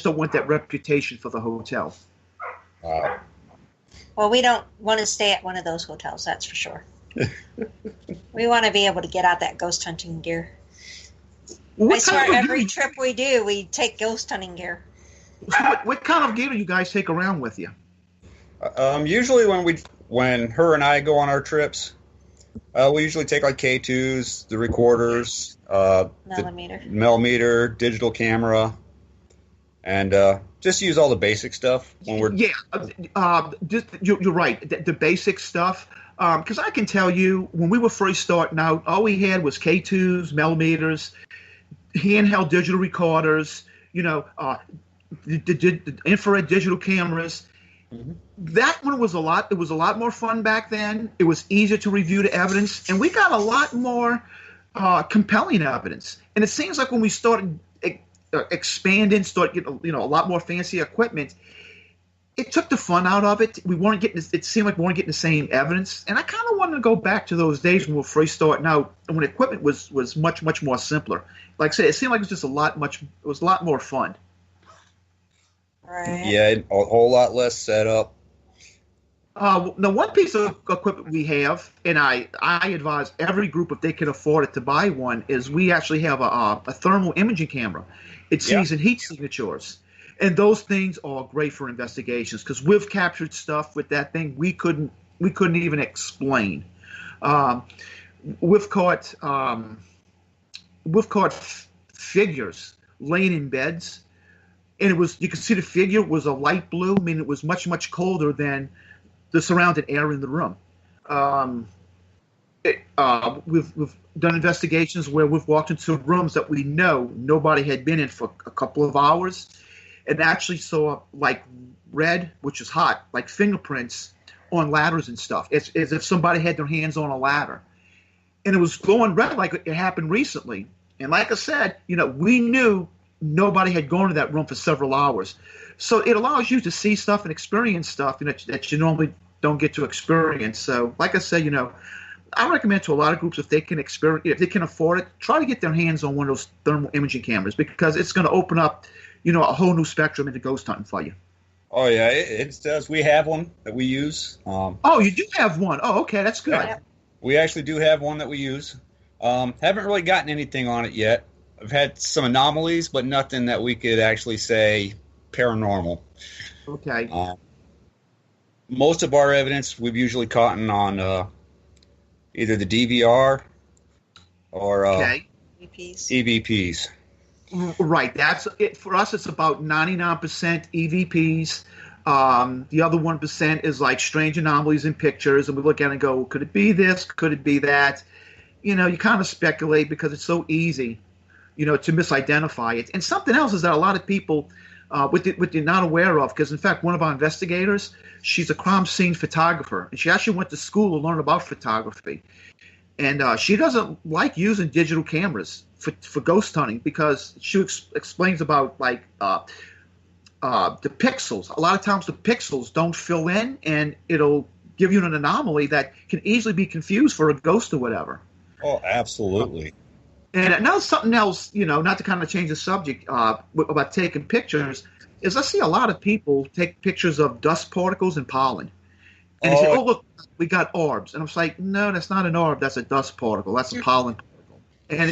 don't want that reputation for the hotel. Wow. Well, we don't want to stay at one of those hotels, that's for sure. We want to be able to get out that ghost hunting gear. I swear, every trip we do, we take ghost hunting gear. So what kind of gear do you guys take around with you? Usually when her and I go on our trips, we usually take like K2s, the recorders, millimeter, digital camera, and just use all the basic stuff when we're. Yeah, you're right. The basic stuff. Because I can tell you, when we were first starting out, all we had was K2s, millimeters, handheld digital recorders, the infrared digital cameras. Mm-hmm. That one was a lot. It was a lot more fun back then. It was easier to review the evidence, and we got a lot more compelling evidence. And it seems like when we started expanding, getting a lot more fancy equipment, it took the fun out of it. We weren't getting. It seemed like we weren't getting the same evidence, and I kind of wanted to go back to those days when we were first starting out, and when equipment was much more simpler. Like I said, it seemed like it was just it was a lot more fun. Right. Yeah, a whole lot less setup. Now, one piece of equipment we have, and I advise every group if they can afford it to buy one, is we actually have a thermal imaging camera. It sees in heat signatures. And those things are great for investigations because we've captured stuff with that thing we couldn't even explain. Um, we've caught figures laying in beds, and you could see the figure was a light blue. I mean, it was much, much colder than the surrounding air in the room. We've done investigations where we've walked into rooms that we know nobody had been in for a couple of hours, and actually saw like red, which is hot, like fingerprints on ladders and stuff. It's as if somebody had their hands on a ladder, and it was glowing red like it happened recently. And like I said, we knew nobody had gone to that room for several hours. So it allows you to see stuff and experience stuff that you normally don't get to experience. So like I said, I recommend to a lot of groups if they can afford it, try to get their hands on one of those thermal imaging cameras because it's going to open up, a whole new spectrum into ghost hunting for you. Oh, yeah, it does. We have one that we use. Oh, you do have one. Oh, okay, that's good. Yeah, we actually do have one that we use. Haven't really gotten anything on it yet. I've had some anomalies, but nothing that we could actually say paranormal. Okay. Most of our evidence we've usually caught on either the DVR or EVPs. Right. That's it for us. It's about 99% EVPs. The other 1% is like strange anomalies in pictures, and we look at it and go, could it be this? Could it be that? You kind of speculate because it's so easy, to misidentify it. And something else is that a lot of people, what they're not aware of, because in fact, one of our investigators, she's a crime scene photographer, and she actually went to school to learn about photography. And she doesn't like using digital cameras for ghost hunting because she explains about like the pixels. A lot of times the pixels don't fill in, and it'll give you an anomaly that can easily be confused for a ghost or whatever. Oh, absolutely. And now something else, not to kind of change the subject about taking pictures, is I see a lot of people take pictures of dust particles and pollen. And they say, oh, look, we got orbs. And I'm like, no, that's not an orb. That's a dust particle. That's a pollen particle. And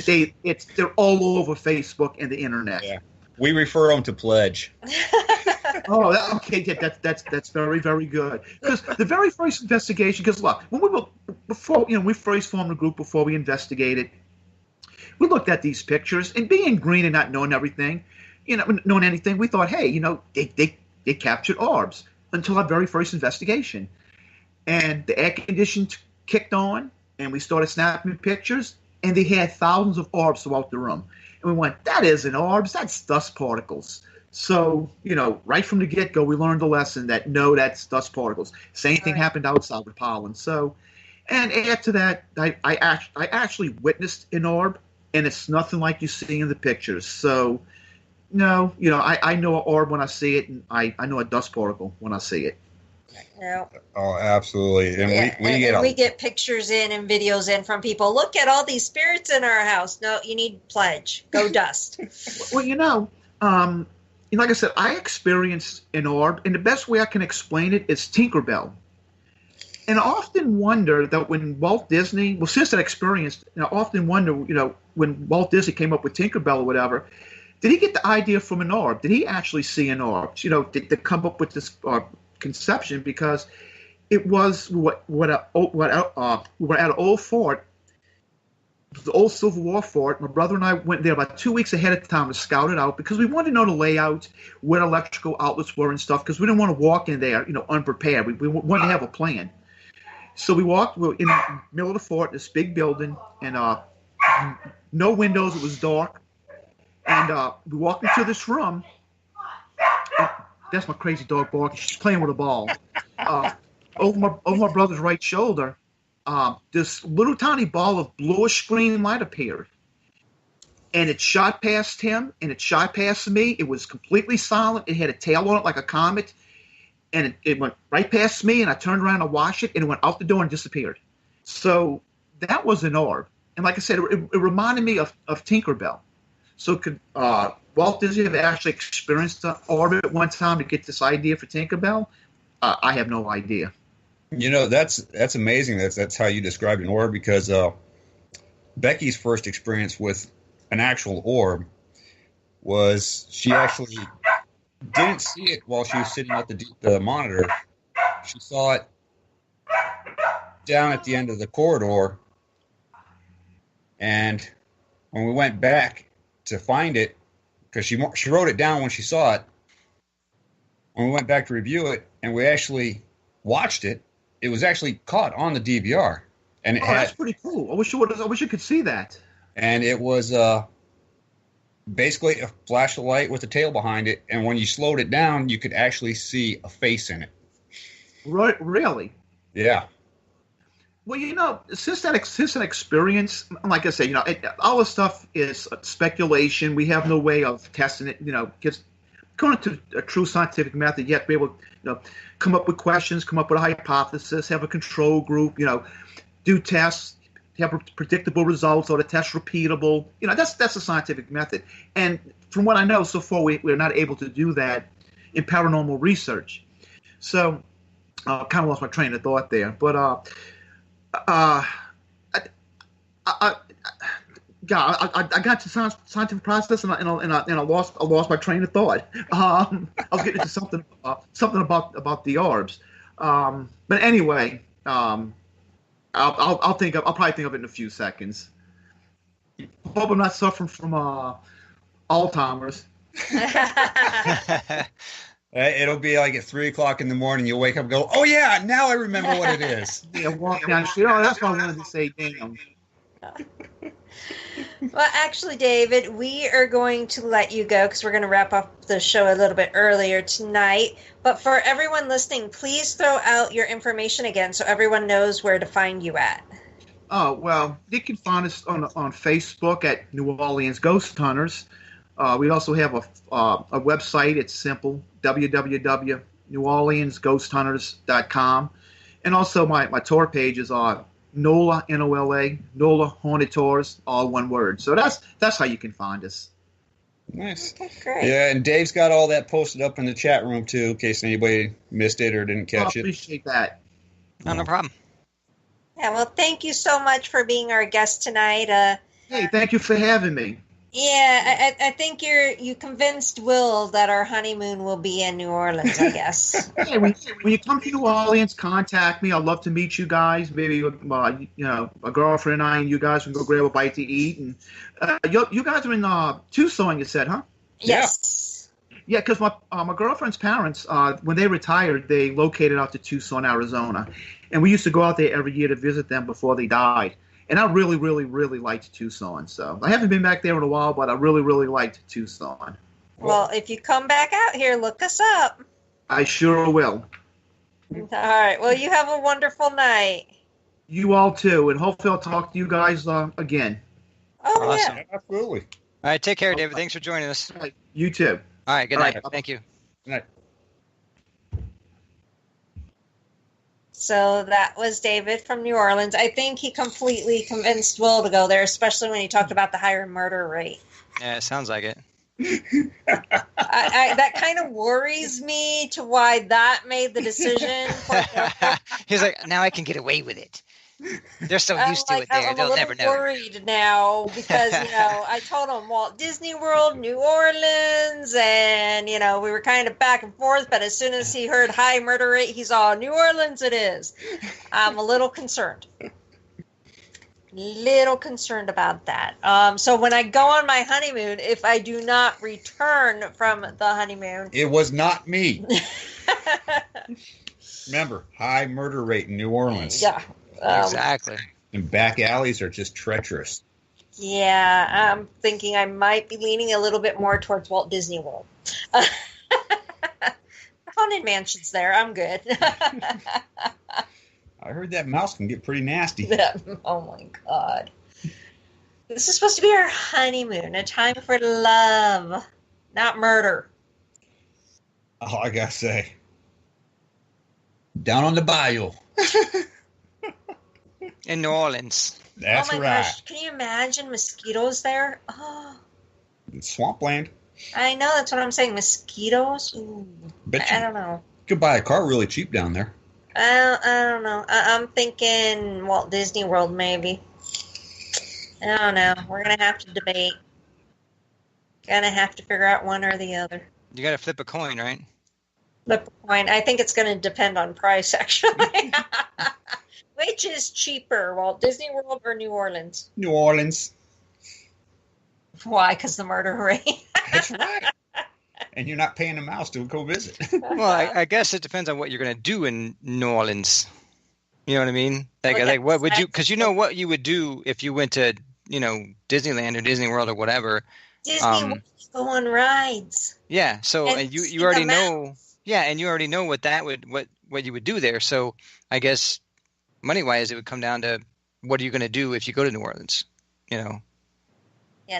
they're all over Facebook and the internet. Yeah. We refer them to Pledge. Okay. Yeah, that's very, very good. Because the very first investigation, because look, when we first formed a group before we investigated, we looked at these pictures, and being green and not knowing everything, knowing anything, we thought, hey, they captured orbs until our very first investigation. And the air conditioning kicked on, and we started snapping pictures, and they had thousands of orbs throughout the room. And we went, that isn't orbs, that's dust particles. So, right from the get-go, we learned the lesson that, no, that's dust particles. Same thing happened outside with pollen. So, and after that, I actually witnessed an orb, and it's nothing like you see in the pictures. So, no, I know an orb when I see it, and I know a dust particle when I see it. No. Oh, absolutely. And we get pictures in and videos in from people. Look at all these spirits in our house. No, you need Pledge. Go dust. Well, like I said, I experienced an orb, and the best way I can explain it is Tinkerbell. And I often wonder that when Walt Disney, since that experience, I often wonder, when Walt Disney came up with Tinkerbell or whatever, did he get the idea from an orb? Did he actually see an orb? Did they come up with this conception? Because it was we're at an old fort, the old Civil War fort. My brother and I went there about 2 weeks ahead of time to scout it out because we wanted to know the layout, where electrical outlets were and stuff, because we didn't want to walk in there, unprepared. We wanted to have a plan. So we were in the middle of the fort, this big building, and no windows. It was dark. And we walked into this room. That's my crazy dog barking. She's playing with a ball. Over my brother's right shoulder, this little tiny ball of bluish green light appeared. And it shot past him, and it shot past me. It was completely silent. It had a tail on it like a comet. And it went right past me, and I turned around to watch it, and it went out the door and disappeared. So that was an orb. And like I said, it reminded me of Tinkerbell. So could Walt Disney have actually experienced an orb at one time to get this idea for Tinkerbell? I have no idea. That's amazing. That's how you described an orb, because Becky's first experience with an actual orb was she actually didn't see it while she was sitting at the monitor. She saw it down at the end of the corridor, and when we went back to find it, because she wrote it down when she saw it, when we went back to review it and we actually watched it, it was actually caught on the DVR, and that's pretty cool. I wish you could see that. And it was basically a flash of light with a tail behind it, and when you slowed it down, you could actually see a face in it. Really? Yeah. Well, since that experience, like I say, all this stuff is speculation. We have no way of testing it. Just going to a true scientific method, you have to be able to, come up with questions, come up with a hypothesis, have a control group, do tests, have predictable results, or the test repeatable. That's a scientific method. And from what I know, so far we're not able to do that in paranormal research. So, kind of lost my train of thought there, but I got to scientific process and I lost my train of thought. I was getting into something about the orbs, but anyway, I'll probably think of it in a few seconds. Hope I'm not suffering from Alzheimer's. It'll be like at 3:00 in the morning. You'll wake up and go, "Oh yeah, now I remember what it is." Yeah, walk down the street. Oh, that's what I wanted to say. Damn. Well, actually, David, we are going to let you go because we're going to wrap up the show a little bit earlier tonight. But for everyone listening, please throw out your information again so everyone knows where to find you at. Oh, well, you can find us on Facebook at New Orleans Ghost Hunters. We also have a website. It's simple, www.neworleansghosthunters.com. And also my tour pages are NOLA, N-O-L-A, NOLA Haunted Tours, all one word. So that's how you can find us. Nice. Okay, great. Yeah, and Dave's got all that posted up in the chat room, too, in case anybody missed it or didn't catch it. I appreciate that. No problem. Yeah, well, thank you so much for being our guest tonight. Hey, thank you for having me. Yeah, I think you convinced Will that our honeymoon will be in New Orleans, I guess. Hey, when you come to New Orleans, contact me. I'd love to meet you guys. Maybe a girlfriend and I and you guys can go grab a bite to eat. And you guys are in Tucson, you said, huh? Yes. Yeah, because my girlfriend's parents, when they retired, they located out to Tucson, Arizona, and we used to go out there every year to visit them before they died. And I really, really, really liked Tucson. So I haven't been back there in a while, but I really, really liked Tucson. Well, if you come back out here, look us up. I sure will. All right. Well, you have a wonderful night. You all too, and hopefully I'll talk to you guys again. Oh, Awesome. yeah. Absolutely. All right, take care, David. Thanks for joining us. All right, you too. All right, good All night. right. Thank you. Good night. So that was David from New Orleans. I think he completely convinced Will to go there, especially when he talked about the higher murder rate. Yeah, it sounds like it. That kind of worries me to why that made the decision. He's like, now I can get away with it. They're so used to it there, I'm they'll a never little know. worried now because, I told him Walt Disney World, New Orleans, and, we were kind of back and forth, but as soon as he heard high murder rate, he's all, New Orleans it is. I'm a little concerned. About that. So when I go on my honeymoon, if I do not return from the honeymoon. It was not me. Remember, high murder rate in New Orleans. Yeah. Exactly. And back alleys are just treacherous. Yeah, I'm thinking I might be leaning a little bit more towards Walt Disney World. Haunted mansions there. I'm good. I heard that mouse can get pretty nasty. Oh, my God. This is supposed to be our honeymoon, a time for love, not murder. Oh, I gotta say. Down on the bayou. In New Orleans. That's oh my right. gosh, can you imagine mosquitoes there? Oh, It's swampland. I know, that's what I'm saying. Mosquitoes? Ooh, Bet you I don't know. could buy a car really cheap down there. I don't know. I'm thinking Walt Disney World, maybe. I don't know. We're going to have to debate. Gonna have to figure out one or the other. You got to flip a coin, right? Flip a coin. I think it's going to depend on price, actually. Which is cheaper, Walt Disney World or New Orleans? New Orleans. Why? Because the murder rate. That's right. And you're not paying a mouse to go visit. Well, I guess it depends on what you're going to do in New Orleans. You know what I mean? Like what would you? Because you know what you would do if you went to Disneyland or Disney World or whatever. Disney would go on rides. Yeah. So and you already know. Yeah, and you already know what you would do there. So I guess money wise, it would come down to what are you going to do if you go to New Orleans? Yeah,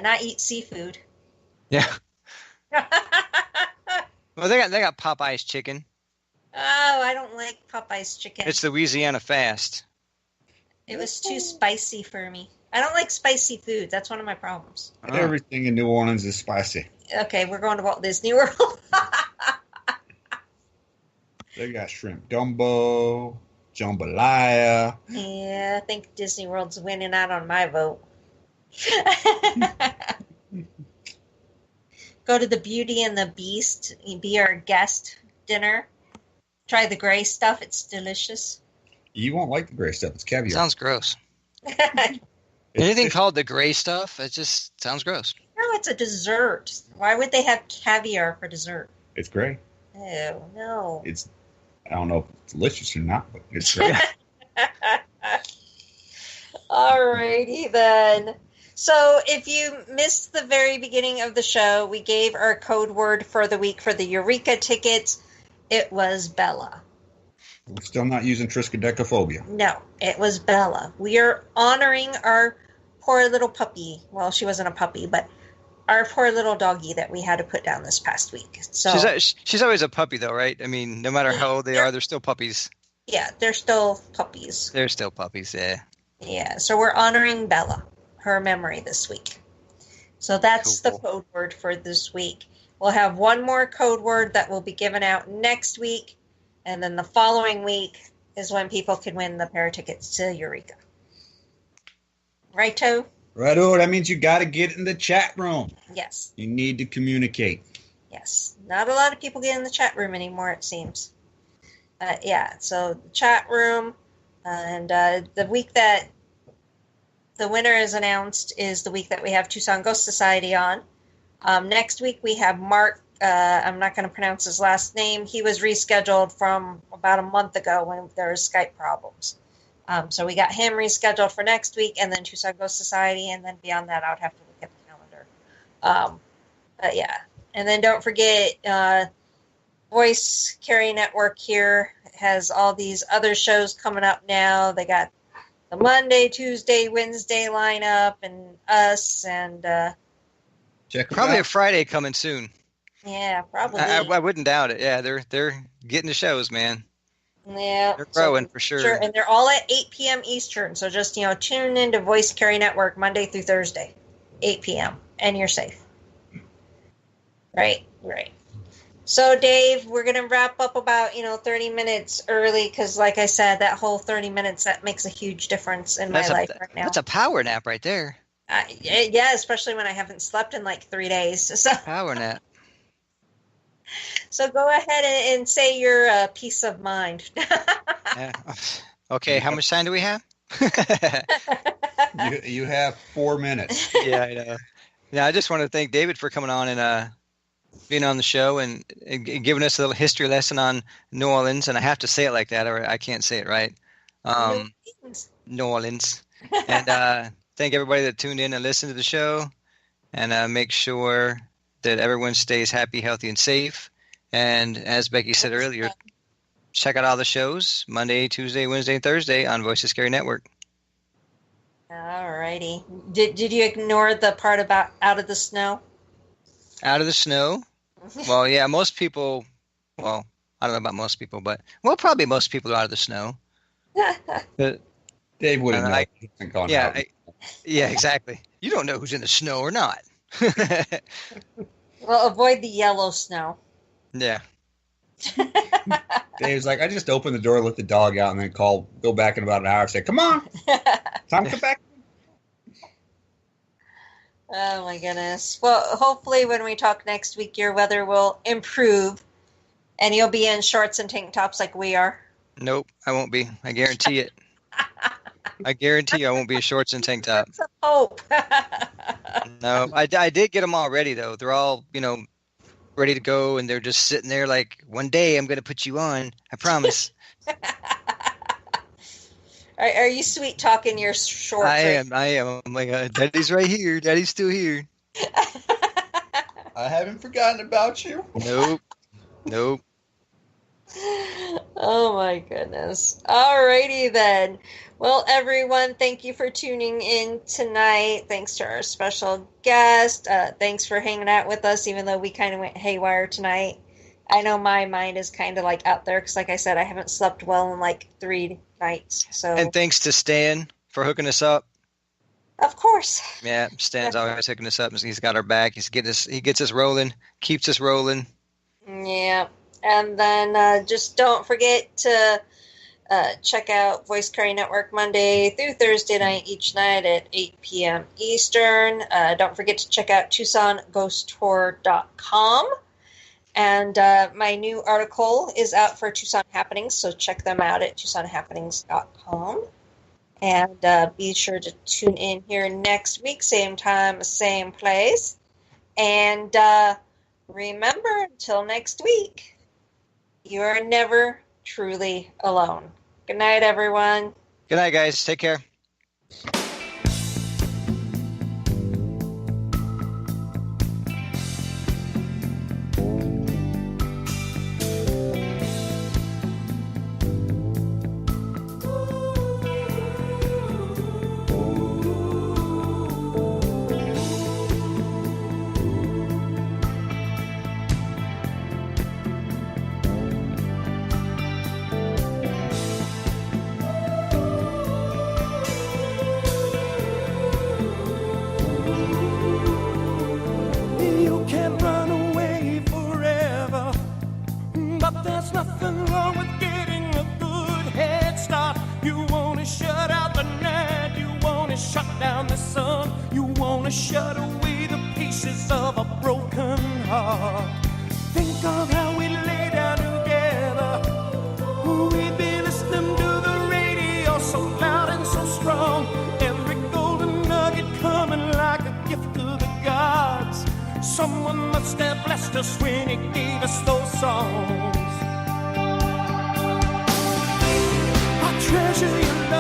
not eat seafood. Yeah. Well, they got Popeye's chicken. Oh, I don't like Popeye's chicken. It's the Louisiana Fast. It was too spicy for me. I don't like spicy food. That's one of my problems. Everything in New Orleans is spicy. Okay, we're going to Walt Disney World. They got shrimp gumbo, jambalaya. Yeah, I think Disney World's winning out on my vote. Go to the Beauty and the Beast. Be our guest dinner. Try the gray stuff. It's delicious. You won't like the gray stuff. It's caviar. Sounds gross. Anything called the gray stuff, it just sounds gross. No, it's a dessert. Why would they have caviar for dessert? It's gray. Oh, no. I don't know if it's delicious or not, but it's gray. Alrighty then. So if you missed the very beginning of the show, we gave our code word for the week for the Eureka tickets. It was Bella. We're still not using triskaidekaphobia. No, it was Bella. We are honoring our poor little puppy. Well, she wasn't a puppy, but our poor little doggy that we had to put down this past week. So she's always a puppy, though, right? I mean, no matter how old they are, they're still puppies. Yeah, they're still puppies. They're still puppies, yeah. Yeah, so we're honoring Bella, her memory this week. So that's cool. The code word for this week. We'll have one more code word that will be given out next week. And then the following week is when people can win the pair of tickets to Eureka. Right, Toe? Righto. That means you got to get in the chat room. Yes. You need to communicate. Yes. Not a lot of people get in the chat room anymore, it seems. Yeah, so the chat room. And the week that the winner is announced is the week that we have Tucson Ghost Society on. Next week we have Mark. I'm not going to pronounce his last name. He was rescheduled from about a month ago when there was Skype problems. So we got him rescheduled for next week, and then Tucson Ghost Society, and then beyond that, I would have to look at the calendar. But yeah, and then don't forget, Voice Carry Network here has all these other shows coming up now. They got the Monday, Tuesday, Wednesday lineup, and us, and probably a Friday coming soon. Yeah, probably. I wouldn't doubt it. Yeah, they're getting the shows, man. Yeah, they're growing for sure. Sure, and they're all at 8 p.m. Eastern. So just tune into Voice Carry Network Monday through Thursday, 8 p.m. and you're safe. Right. So Dave, we're gonna wrap up about 30 minutes early because, like I said, that whole 30 minutes that makes a huge difference in my life right now. That's a power nap right there. Yeah, especially when I haven't slept in like 3 days. So power nap. So go ahead and say your peace of mind. Yeah. Okay, how much time do we have? You have 4 minutes. Yeah, I know. Yeah, I just want to thank David for coming on and being on the show and giving us a little history lesson on New Orleans. And I have to say it like that, or I can't say it right. New Orleans. And thank everybody that tuned in and listened to the show. And make sure that everyone stays happy, healthy, and safe. And as Becky said earlier, check out all the shows Monday, Tuesday, Wednesday, and Thursday on Voices Carry Network. All righty. Did you ignore the part about out of the snow? Out of the snow? Well, yeah, most people, well, I don't know about most people, but, well, probably most people are out of the snow. But, Dave wouldn't know. Yeah, yeah, exactly. You don't know who's in the snow or not. Well, avoid the yellow snow. Yeah. Dave's like, I just opened the door, let the dog out, and then go back in about an hour and say, come on, time to come back. Oh my goodness. Well, hopefully when we talk next week, your weather will improve and you'll be in shorts and tank tops like we are. Nope, I won't be. I guarantee it. I guarantee you I won't be in shorts and tank top. That's a hope. No, I did get them all ready, though. They're all, ready to go, and they're just sitting there like, one day I'm going to put you on. I promise. Are you sweet talking your shorts? I am. Oh my God. Daddy's right here. Daddy's still here. I haven't forgotten about you. Nope. Oh my goodness. Alrighty then. Well, everyone, thank you for tuning in tonight. Thanks to our special guest. Thanks for hanging out with us, even though we kind of went haywire tonight. I know my mind is kind of like out there because, like I said, I haven't slept well in like 3 nights. So, And thanks to Stan for hooking us up. of course. Yeah, Stan's always hooking us up. He's got our back. He gets us rolling, keeps us rolling. Yeah. And then just don't forget to check out Voice Carry Network Monday through Thursday night each night at 8 p.m. Eastern. Don't forget to check out TucsonGhostTour.com. And my new article is out for Tucson Happenings, so check them out at TucsonHappenings.com. And be sure to tune in here next week, same time, same place. And remember, until next week, you are never truly alone. Good night, everyone. Good night, guys. Take care. You can run away forever, but there's nothing wrong with getting a good head start. You wanna shut out the night, you wanna shut down the sun, you wanna shut away the pieces of a broken heart. Think of how we lay down together. We'd be listening to the radio so loud and so strong. Every golden nugget coming like a gift to the gods. Someone must have blessed us when he gave us those songs. I treasure your love.